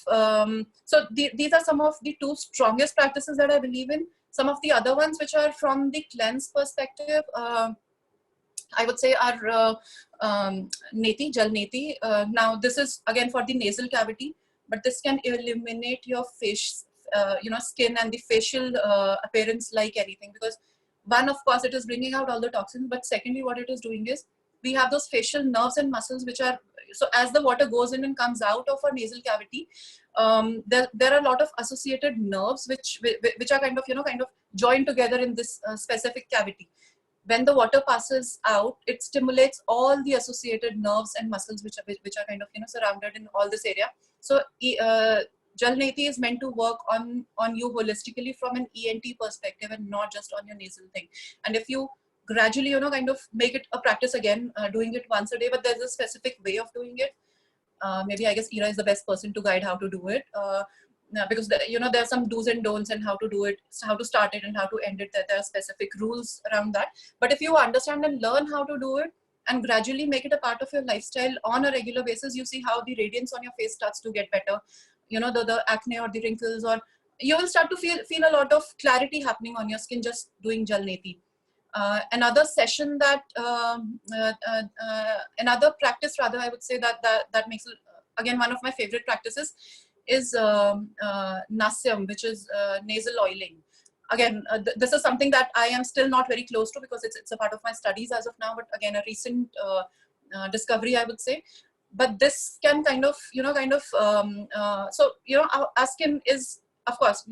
B: these are some of the two strongest practices that I believe in. Some of the other ones, which are from the cleanse perspective, I would say are neti, jal neti. Now this is again for the nasal cavity, but this can eliminate your face, skin and the facial appearance like anything, because one, of course, it is bringing out all the toxins, but secondly, what it is doing is we have those facial nerves and muscles, which are, so as the water goes in and comes out of our nasal cavity, there are a lot of associated nerves which are kind of joined together in this specific cavity. When the water passes out, it stimulates all the associated nerves and muscles which are kind of surrounded in all this area. So Jal Neti is meant to work on you holistically from an ENT perspective, and not just on your nasal thing. And if you gradually kind of make it a practice again, doing it once a day, but there's a specific way of doing it. Maybe I guess Ira is the best person to guide how to do it, because there are some do's and don'ts and how to do it, how to start it and how to end it. There are specific rules around that. But if you understand and learn how to do it and gradually make it a part of your lifestyle on a regular basis, you see how the radiance on your face starts to get better. The acne or the wrinkles, or you will start to feel a lot of clarity happening on your skin just doing Jal Neti. Another session that another practice rather, I would say that makes it, again, one of my favorite practices is nasyam, which is nasal oiling. Again, this is something that I am still not very close to, because it's a part of my studies as of now, but again, a recent discovery, I would say. But this can kind of our skin is, of course,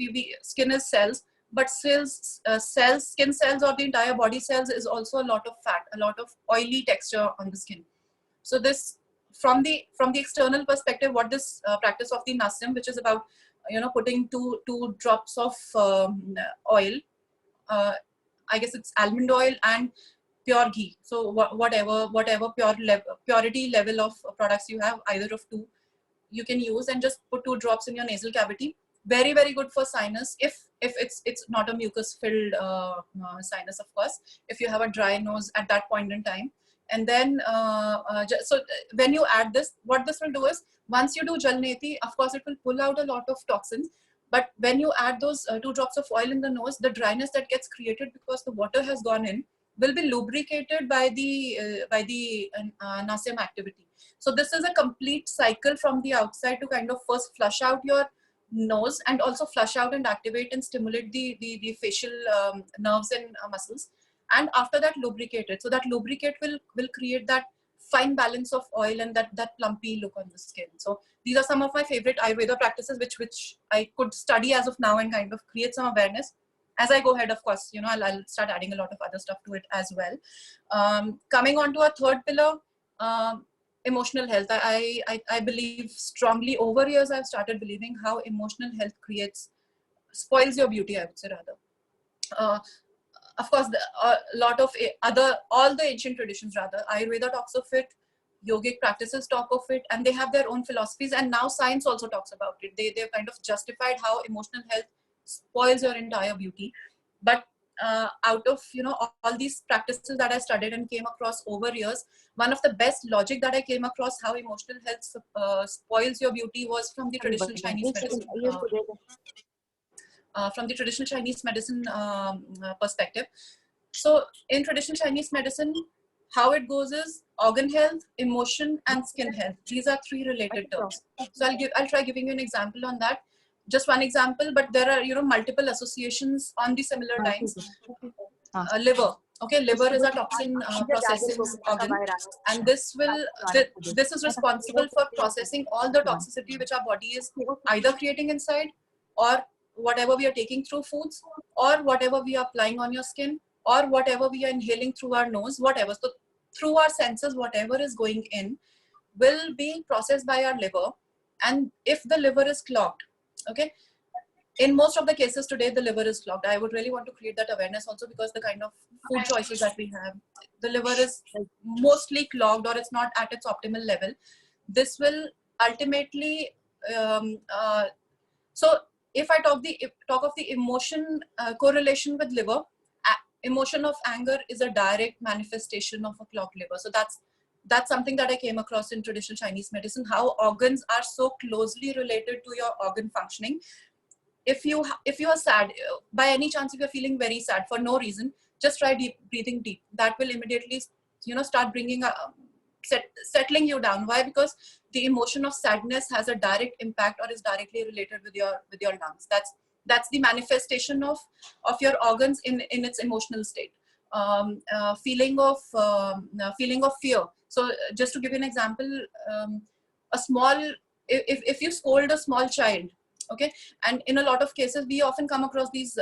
B: skin is cells, but skin cells or the entire body cells is also a lot of fat, a lot of oily texture on the skin. So this, from the external perspective, what this practice of the nasyam, which is about putting two drops of oil, I guess it's almond oil and pure ghee. So whatever purity level of products you have, either of two, you can use, and just put 2 drops in your nasal cavity. Very, very good for sinus, if it's not a mucus filled sinus, of course, if you have a dry nose at that point in time. And then so when you add this, what this will do is, once you do Jal Neti, of course it will pull out a lot of toxins. But when you add those 2 drops of oil in the nose, the dryness that gets created because the water has gone in will be lubricated by the nasyam activity. So this is a complete cycle from the outside to kind of first flush out your nose and also flush out and activate and stimulate the facial nerves and muscles, and after that lubricate it. So that lubricate will create that fine balance of oil and that plumpy look on the skin. So these are some of my favorite Ayurveda practices which I could study as of now and kind of create some awareness. As I go ahead, of course, you know, I'll start adding a lot of other stuff to it as well. Coming on to our third pillar, emotional health. I believe strongly, over years I've started believing how emotional health spoils your beauty, I would say rather. Of course, a lot of all the ancient traditions rather, Ayurveda talks of it, yogic practices talk of it, and they have their own philosophies, and now science also talks about it. They've kind of justified how emotional health spoils your entire beauty. But out of, you know, all these practices that I studied and came across over years, one of the best logic that I came across how emotional health spoils your beauty was from the traditional Chinese medicine. From the traditional Chinese medicine perspective. So in traditional Chinese medicine, how it goes is organ health, emotion, and skin health. These are three related terms. So I'll try giving you an example on that. Just one example, but there are, you know, multiple associations on the similar lines. Liver. Okay, liver is a toxin processing organ, and this is responsible for processing all the toxicity which our body is either creating inside, or whatever we are taking through foods, or whatever we are applying on your skin, or whatever we are inhaling through our nose, whatever. So through our senses, whatever is going in will be processed by our liver. And if the liver is clogged, okay, in most of the cases today, the liver is clogged. I would really want to create that awareness also, because the kind of food choices that we have, the liver is mostly clogged, or it's not at its optimal level. This will ultimately, so if I talk of the emotion correlation with liver, emotion of anger is a direct manifestation of a clogged liver. So that's something that I came across in traditional Chinese medicine, how organs are so closely related to your organ functioning. If you are sad, by any chance, if you're feeling very sad for no reason, just try breathing deep. That will immediately, you know, start bringing settling you down. Why? Because the emotion of sadness has a direct impact, or is directly related with your lungs. That's the manifestation of your organs in its emotional state. Feeling of fear. So just to give you an example, if you scold a small child, okay, and in a lot of cases we often come across that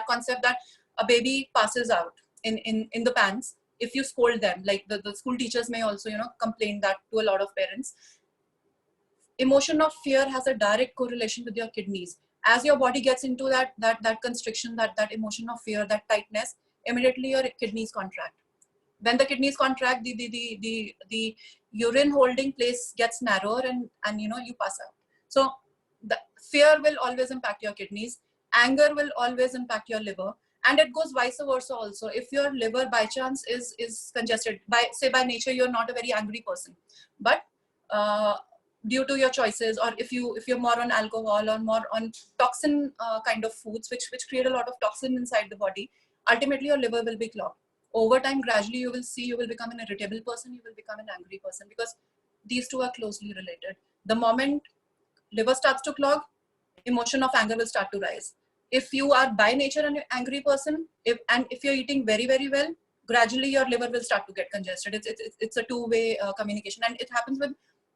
B: concept that a baby passes out in the pants if you scold them. Like the school teachers may also, you know, complain that to a lot of parents. Emotion of fear has a direct correlation with your kidneys. As your body gets into that constriction, that emotion of fear, that tightness, immediately your kidneys contract. When the kidneys contract, the urine holding place gets narrower, and you know, you pass out. So the fear will always impact your kidneys. Anger will always impact your liver, and it goes vice versa also. If your liver by chance is congested, by nature you're not a very angry person, but due to your choices, or if you're more on alcohol or more on toxin kind of foods which create a lot of toxin inside the body, ultimately your liver will be clogged. Over time, gradually you will become an irritable person, you will become an angry person, because these two are closely related. The moment liver starts to clog, emotion of anger will start to rise. If you are by nature an angry person, if you're eating very, very well, gradually your liver will start to get congested. It's a two-way communication, and it happens with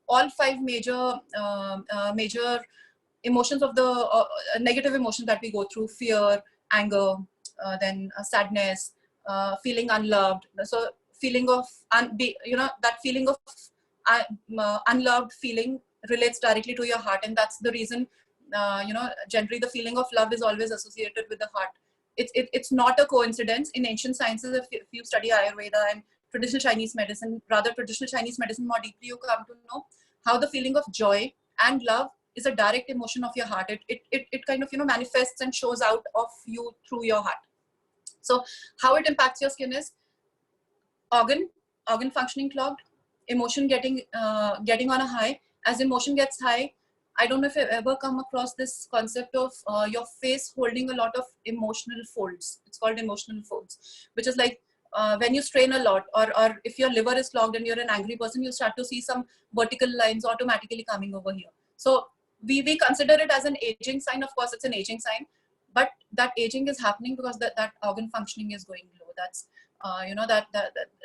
B: all five major emotions of the negative emotions that we go through: fear, anger, then sadness, feeling unloved. So feeling of that feeling of unloved feeling relates directly to your heart, and that's the reason generally the feeling of love is always associated with the heart. It's not a coincidence. In ancient sciences, if you study Ayurveda and traditional Chinese medicine, rather traditional Chinese medicine more deeply, you come to know how the feeling of joy and love is a direct emotion of your heart. It kind of manifests and shows out of you through your heart. So how it impacts your skin is organ functioning clogged, emotion getting on a high. As emotion gets high, I don't know if you've ever come across this concept of your face holding a lot of emotional folds. It's called emotional folds, which is like when you strain a lot, or if your liver is clogged and you're an angry person, you start to see some vertical lines automatically coming over here. So we consider it as an aging sign. Of course, it's an aging sign, but that aging is happening because that organ functioning is going low. That's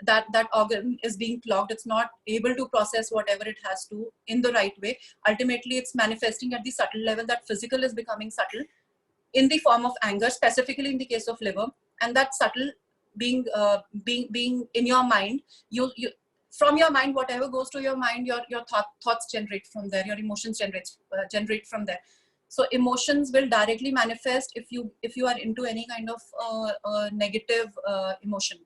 B: that organ is being clogged. It's not able to process whatever it has to in the right way. Ultimately, it's manifesting at the subtle level. That physical is becoming subtle in the form of anger, specifically in the case of liver, and that subtle being in your mind. You from your mind, whatever goes to your mind, your thoughts generate from there, your emotions generate from there. So emotions will directly manifest if you are into any kind of negative emotion.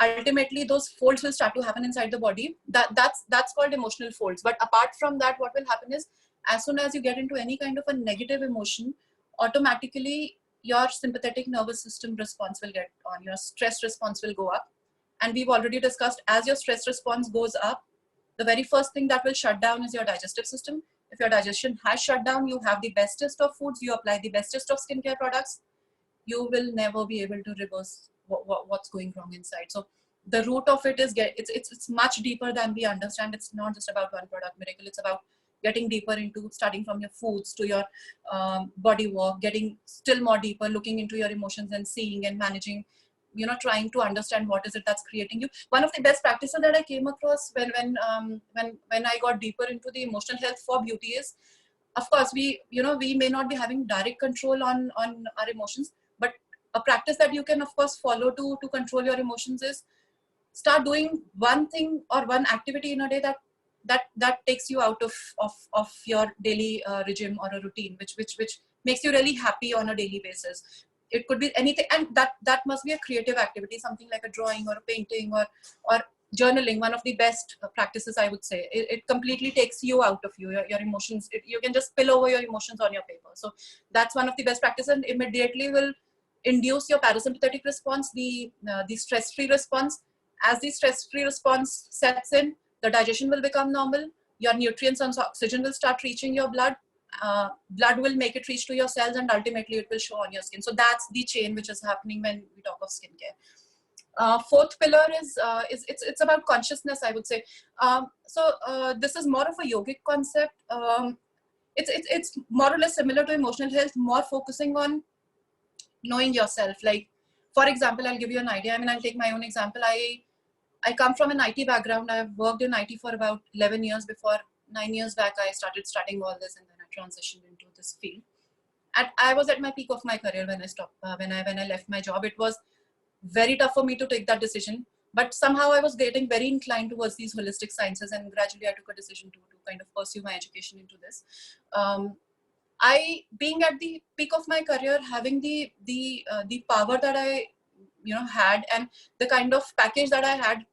B: Ultimately, those folds will start to happen inside the body. That's called emotional folds. But apart from that, what will happen is, as soon as you get into any kind of a negative emotion, automatically your sympathetic nervous system response will get on, your stress response will go up. And we've already discussed, as your stress response goes up, the very first thing that will shut down is your digestive system. If your digestion has shut down, you have the bestest of foods, you apply the bestest of skincare products, you will never be able to reverse what's going wrong inside. So the root of it is it's much deeper than we understand. It's not just about one product miracle. It's about getting deeper into, starting from your foods to your body work, getting still more deeper, looking into your emotions and seeing and managing, trying to understand what is it that's creating you. One of the best practices that I came across when I got deeper into the emotional health for beauty is, of course, we may not be having direct control on our emotions, but a practice that you can of course follow to control your emotions is start doing one thing or one activity in a day that takes you out of your daily regime or a routine, which makes you really happy on a daily basis. It could be anything, and that must be a creative activity, something like a drawing or a painting or journaling. One of the best practices, I would say. It completely takes you out of your emotions. You can just spill over your emotions on your paper. So that's one of the best practices, and immediately will induce your parasympathetic response, the stress-free response. As the stress-free response sets in, the digestion will become normal. Your nutrients and oxygen will start reaching your blood. Blood will make it reach to your cells, and ultimately it will show on your skin. So that's the chain which is happening when we talk of skincare. Fourth pillar is it's about consciousness, I would say. This is more of a yogic concept. It's more or less similar to emotional health, more focusing on knowing yourself. Like, for example, I'll give you an idea. I mean, I'll take my own example. I come from an IT background. I've worked in IT for about 11 years. Before 9 years back, I started studying all this, and then I transitioned into this field. And I was at my peak of my career when I stopped. When I left my job, it was very tough for me to take that decision. But somehow I was getting very inclined towards these holistic sciences, and gradually I took a decision to kind of pursue my education into this. Being at the peak of my career, having the power that I had, and the kind of package that I had,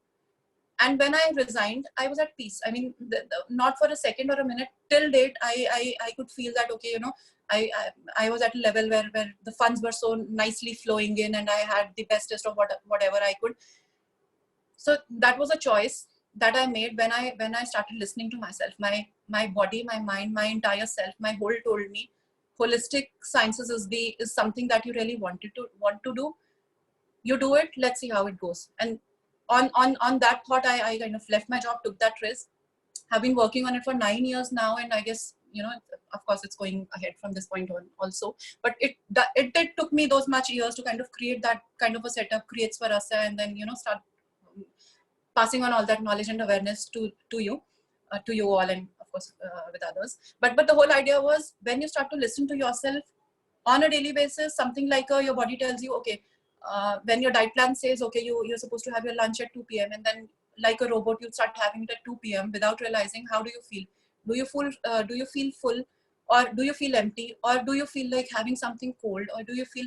B: and when I resigned, I was at peace. I mean, not for a second or a minute. Till date, I could feel that, okay, I was at a level where the funds were so nicely flowing in, and I had the bestest of whatever I could. So that was a choice that I made when I started listening to myself. My body, my mind, my entire self, my whole told me, holistic sciences is something that you really want to do. You do it. Let's see how it goes. And on that thought, I kind of left my job, took that risk. Have been working on it for 9 years now, and I guess of course it's going ahead from this point on also. But it took me those much years to kind of create that kind of a setup, create Svarasya, and then start passing on all that knowledge and awareness to you all, and of course with others. But the whole idea was, when you start to listen to yourself on a daily basis, something like your body tells you, okay, when your diet plan says, okay, you're supposed to have your lunch at 2 p.m. and then like a robot, you start having it at 2 p.m. without realizing. How do you feel? Do you feel full, or do you feel empty, or do you feel like having something cold, or do you feel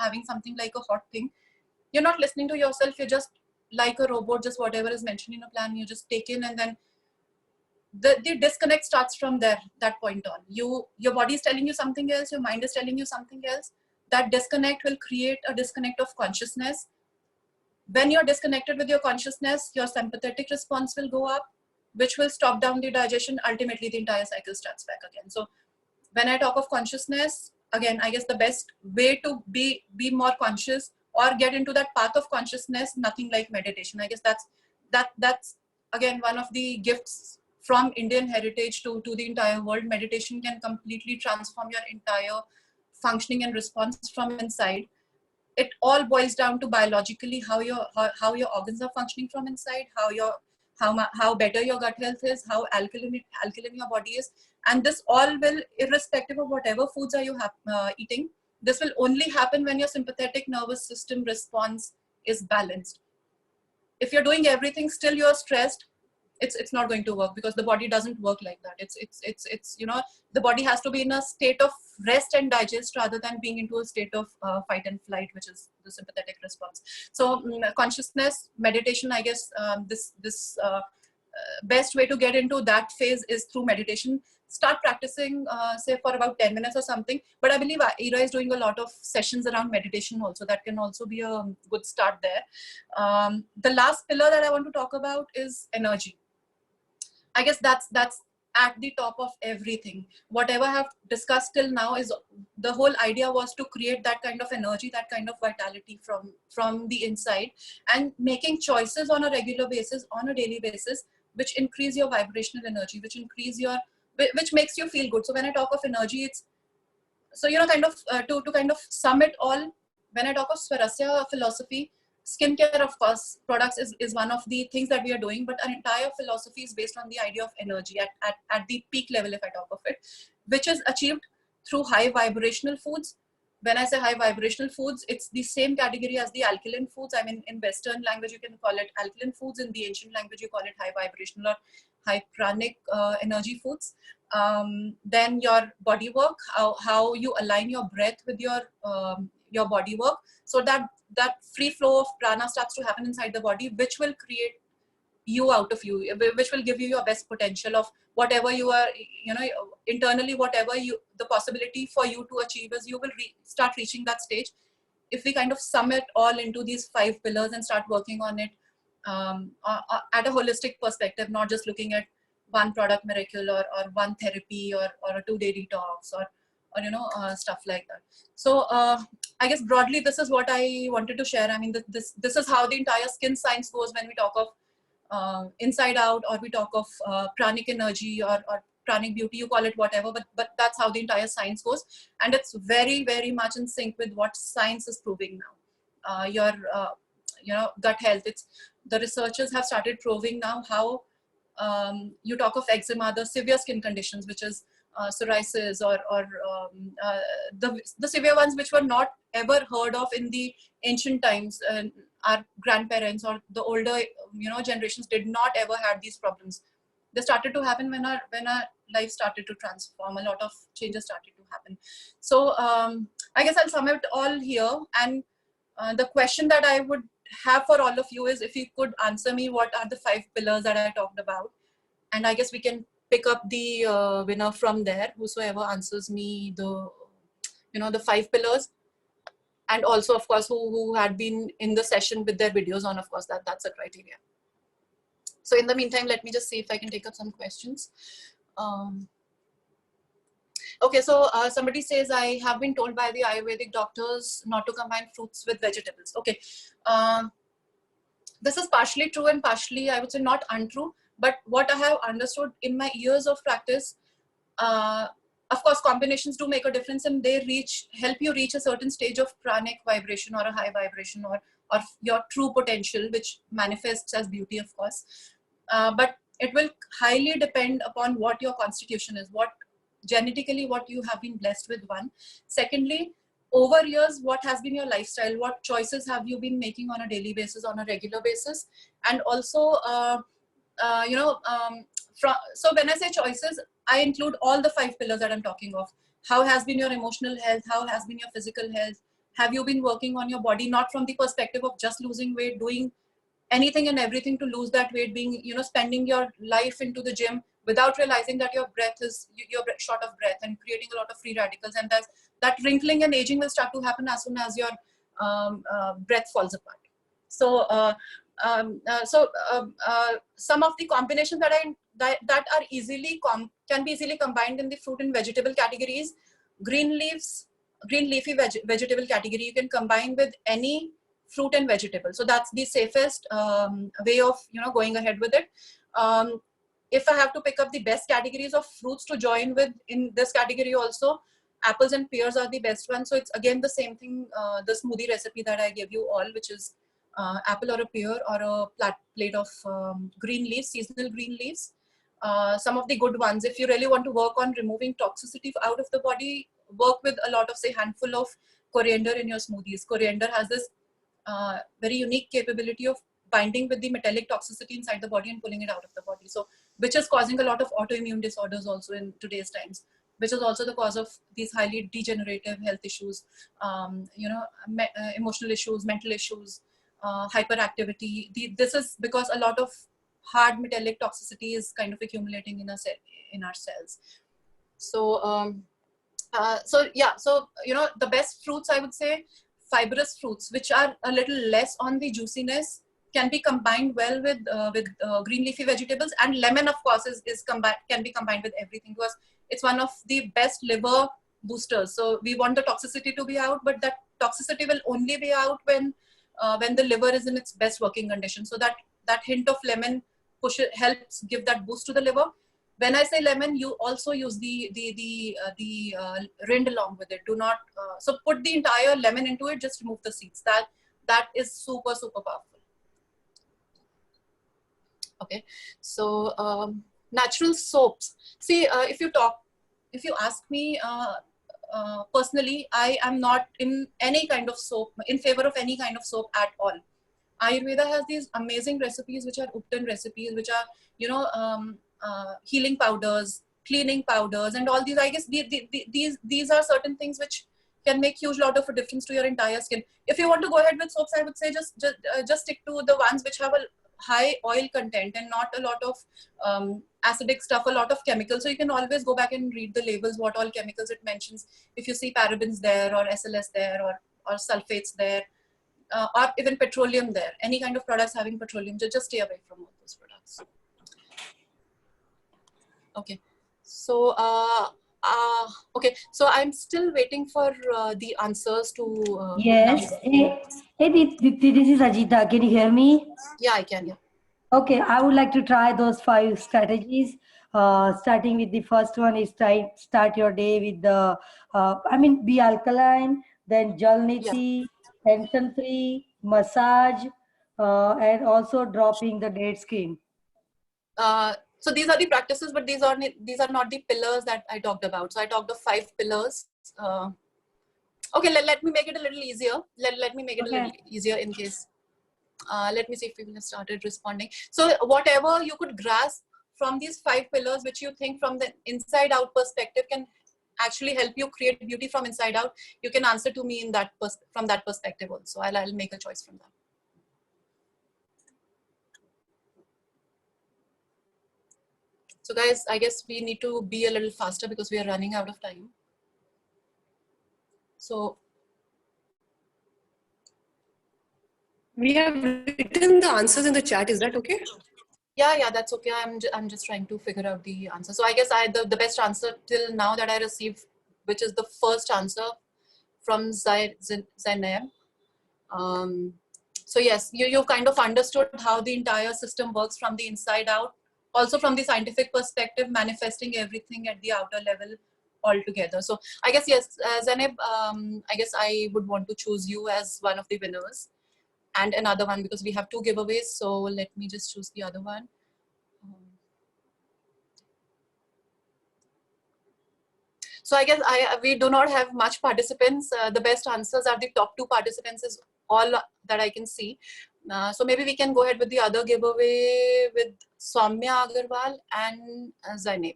B: having something like a hot thing? You're not listening to yourself. You're just like a robot, just whatever is mentioned in a plan, you just take in, and then the disconnect starts from there, that point on. Your body is telling you something else, your mind is telling you something else. That disconnect will create a disconnect of consciousness. When you're disconnected with your consciousness, your sympathetic response will go up, which will stop down the digestion. Ultimately, the entire cycle starts back again. So when I talk of consciousness, again, I guess the best way to be more conscious or get into that path of consciousness, nothing like meditation. I guess that's again one of the gifts from Indian heritage to the entire world. Meditation can completely transform your entire functioning and response from inside. It all boils down to biologically how your organs are functioning from inside, how better your gut health is, how alkaline your body is, and this all will, irrespective of whatever foods are you eating, this will only happen when your sympathetic nervous system response is balanced. If you're doing everything, still you're stressed, it's not going to work, because the body doesn't work like that. It's you know, the body has to be in a state of rest and digest rather than being into a state of fight and flight, which is the sympathetic response. So consciousness meditation, I guess this best way to get into that phase is through meditation. Start practicing say for about 10 minutes or something, but I believe Ira is doing a lot of sessions around meditation also. That can also be a good start there. The last pillar that I want to talk about is energy. I guess that's at the top of everything. Whatever I have discussed till now is, the whole idea was to create that kind of energy, that kind of vitality from the inside, and making choices on a regular basis, on a daily basis, which increase your vibrational energy, which makes you feel good. So when I talk of energy, it's, so you know, kind of to kind of sum it all, when I talk of Svarasya philosophy, skincare, of course, products is one of the things that we are doing, but our entire philosophy is based on the idea of energy at the peak level, if I talk of it, which is achieved through high vibrational foods. When I say high vibrational foods, it's the same category as the alkaline foods. I mean, in Western language, you can call it alkaline foods. In the ancient language, you call it high vibrational or high pranic energy foods. Then your body work, how you align your breath with your body work, so that free flow of prana starts to happen inside the body, which will create you out of you, which will give you your best potential of whatever you are, you know, internally, whatever the possibility for you to achieve is, you will start reaching that stage. If we kind of sum it all into these 5 pillars and start working on it at a holistic perspective, not just looking at one product miracle or one therapy or a 2-day detox or you know, stuff like that. So I guess broadly, this is what I wanted to share. I mean, this is how the entire skin science goes when we talk of inside out, or we talk of pranic energy or pranic beauty, you call it whatever, but that's how the entire science goes. And it's very, very much in sync with what science is proving now. Your you know, gut health, the researchers have started proving now how you talk of eczema, the severe skin conditions, which is psoriasis or the severe ones which were not ever heard of in the ancient times. Our grandparents or the older, you know, generations did not ever have these problems. They started to happen when our life started to transform. A lot of changes started to happen. So I guess I'll sum it all here. And the question that I would have for all of you is, if you could answer me what are the 5 pillars that I talked about, and I guess we can pick up the winner from there, whosoever answers me the 5 pillars. And also, of course, who had been in the session with their videos on, of course, that's a criteria. So in the meantime, let me just see if I can take up some questions. Okay, so somebody says, I have been told by the Ayurvedic doctors not to combine fruits with vegetables. Okay, this is partially true and partially, I would say, not untrue. But what I have understood in my years of practice, of course, combinations do make a difference, and they help you reach a certain stage of pranic vibration or a high vibration or your true potential, which manifests as beauty, of course. But it will highly depend upon what your constitution is, genetically what you have been blessed with, one. Secondly, over years, what has been your lifestyle? What choices have you been making on a daily basis, on a regular basis? And also, so when I say choices, I include all the 5 pillars that I'm talking of. How has been your emotional health? How has been your physical health? Have you been working on your body, not from the perspective of just losing weight, doing anything and everything to lose that weight, being, spending your life into the gym without realizing that you're short of breath and creating a lot of free radicals, and that wrinkling and aging will start to happen as soon as your breath falls apart. So some of the combinations that are can be easily combined in the fruit and vegetable categories. Green leafy vegetable category, you can combine with any fruit and vegetable. So that's the safest way of, you know, going ahead with it. If I have to pick up the best categories of fruits to join with in this category also, apples and pears are the best ones. So it's again the same thing, the smoothie recipe that I gave you all, which is apple or a pear or a plate of green leaves, seasonal green leaves. Some of the good ones, if you really want to work on removing toxicity out of the body, work with a lot of, say, handful of coriander in your smoothies. Coriander has this very unique capability of binding with the metallic toxicity inside the body and pulling it out of the body. So, which is causing a lot of autoimmune disorders also in today's times, which is also the cause of these highly degenerative health issues, you know, emotional issues, mental issues, hyperactivity. This is because a lot of hard metallic toxicity is kind of accumulating in our cells. So, so yeah, so, you know, the best fruits, I would say, fibrous fruits, which are a little less on the juiciness, can be combined well with green leafy vegetables, and lemon, of course, can be combined with everything, because it's one of the best liver boosters. So we want the toxicity to be out, but that toxicity will only be out when the liver is in its best working condition. So that hint of lemon helps give that boost to the liver. When I say lemon, you also use the rind along with it. Do not so put the entire lemon into it. Just remove the seeds. That is super powerful. Okay, so natural soaps. See, if you ask me personally, I am not in any kind of soap, in favor of any kind of soap at all. Ayurveda has these amazing recipes, which are Upton recipes, which are, you know, healing powders, cleaning powders, and all these. I guess these are certain things which can make huge lot of a difference to your entire skin. If you want to go ahead with soaps, I would say just stick to the ones which have a high oil content and not a lot of acidic stuff, a lot of chemicals. So you can always go back and read the labels, what all chemicals it mentions. If you see parabens there, or SLS there, or sulfates there, or even petroleum there, any kind of products having petroleum, just stay away from all those products. Okay, so okay, so I'm still waiting for the answers to
C: yes. Hey, Dipti, this is Ajita. Can you hear me?
B: Yeah, I can. Yeah.
C: Okay, I would like to try those 5 strategies. Starting with the first one is start your day with the, be alkaline, then jal niti, tension free, massage, and also dropping the dead skin.
B: So these are the practices, but these are not the pillars that I talked about. So I talked of 5 pillars. Okay, let me make it a little easier. Let me make it a little easier in case. Let me see if people have started responding. So whatever you could grasp from these 5 pillars, which you think from the inside out perspective can actually help you create beauty from inside out, you can answer to me in that from that perspective also. I'll make a choice from that. So guys, I guess we need to be a little faster because we are running out of time. So
D: we have written the answers in the chat. Is that okay?
B: Yeah, that's okay. I'm just trying to figure out the answer. So I guess the best answer till now that I received, which is the first answer from Zainab. So yes, you've kind of understood how the entire system works from the inside out. Also from the scientific perspective, manifesting everything at the outer level altogether. So I guess, yes, Zainab, I guess I would want to choose you as one of the winners. And another one, because we have 2 giveaways. So let me just choose the other one. So I guess we do not have much participants. The best answers are the top 2 participants is all that I can see. So maybe we can go ahead with the other giveaway with Soumya Agarwal and Zainab.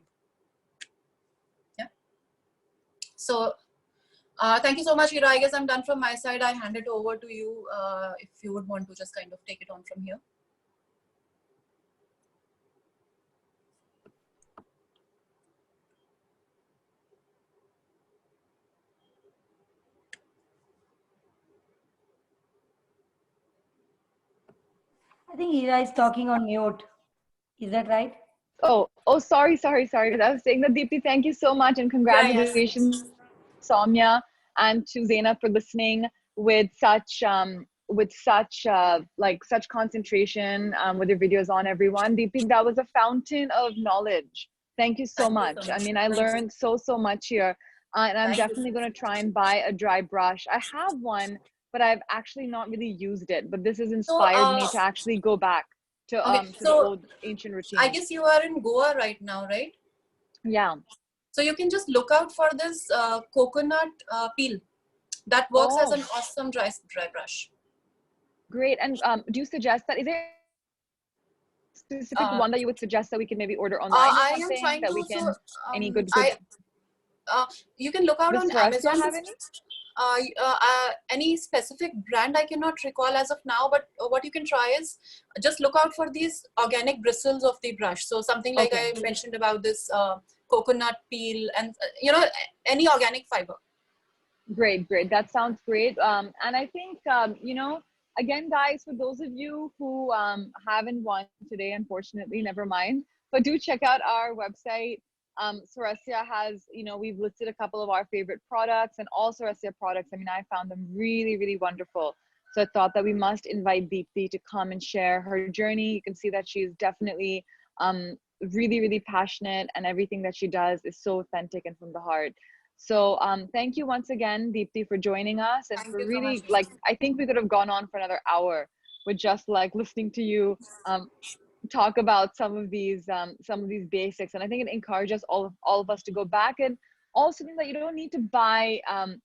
B: Yeah. So thank you so much, Hira. I guess I'm done from my side. I hand it over to you if you would want to just kind of take it on from here.
C: I think Hira is talking on mute. Is that right?
A: Oh, sorry. I was saying that, Deepti, thank you so much, and congratulations, Soumya, and to Zainab for listening with such with such such concentration with your videos on, everyone. Deepti, that was a fountain of knowledge. Thank you so much. I mean, I learned so much here, and I'm definitely going to try and buy a dry brush. I have one, but I've actually not really used it. But this has inspired me to actually go back to the old ancient routine.
B: I guess you are in Goa right now, right?
A: Yeah.
B: So you can just look out for this coconut peel that works as an awesome dry brush.
A: Great. And do you suggest that? Is there a specific one that you would suggest that we can maybe order online or something?
B: I am trying
A: that
B: to,
A: we can,
B: so,
A: any good
B: you can look out
A: does
B: on
A: Svarasya
B: Amazon.
A: have any?
B: Any specific brand I cannot recall as of now, but what you can try is just look out for these organic bristles of the brush. So something like I mentioned about this coconut peel, and any organic fiber.
A: Great. That sounds great. And I think, again, guys, for those of you who haven't won today, unfortunately, never mind, but do check out our website. Svarasya has, we've listed a couple of our favorite products, and all Svarasya products, I mean, I found them really, really wonderful. So I thought that we must invite Deepti to come and share her journey. You can see that she's definitely really, really passionate, and everything that she does is so authentic and from the heart. So thank you once again, Deepti, for joining us, and for really, I think we could have gone on for another hour with just listening to you talk about some of these basics. And I think it encourages all of us to go back, and also that you don't need to buy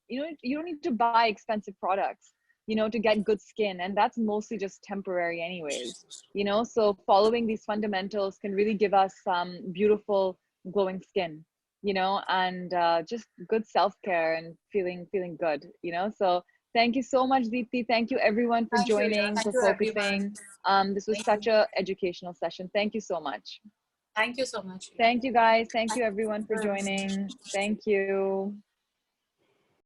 A: you don't need to buy expensive products to get good skin, and that's mostly just temporary anyways. So following these fundamentals can really give us beautiful glowing skin, and just good self-care and feeling good. So thank you so much, Deepti. Thank you everyone for joining, for focusing. This was such a educational session. Thank you so much.
B: Thank you so much.
A: Thank you, guys. Thank you everyone for joining. Thank you.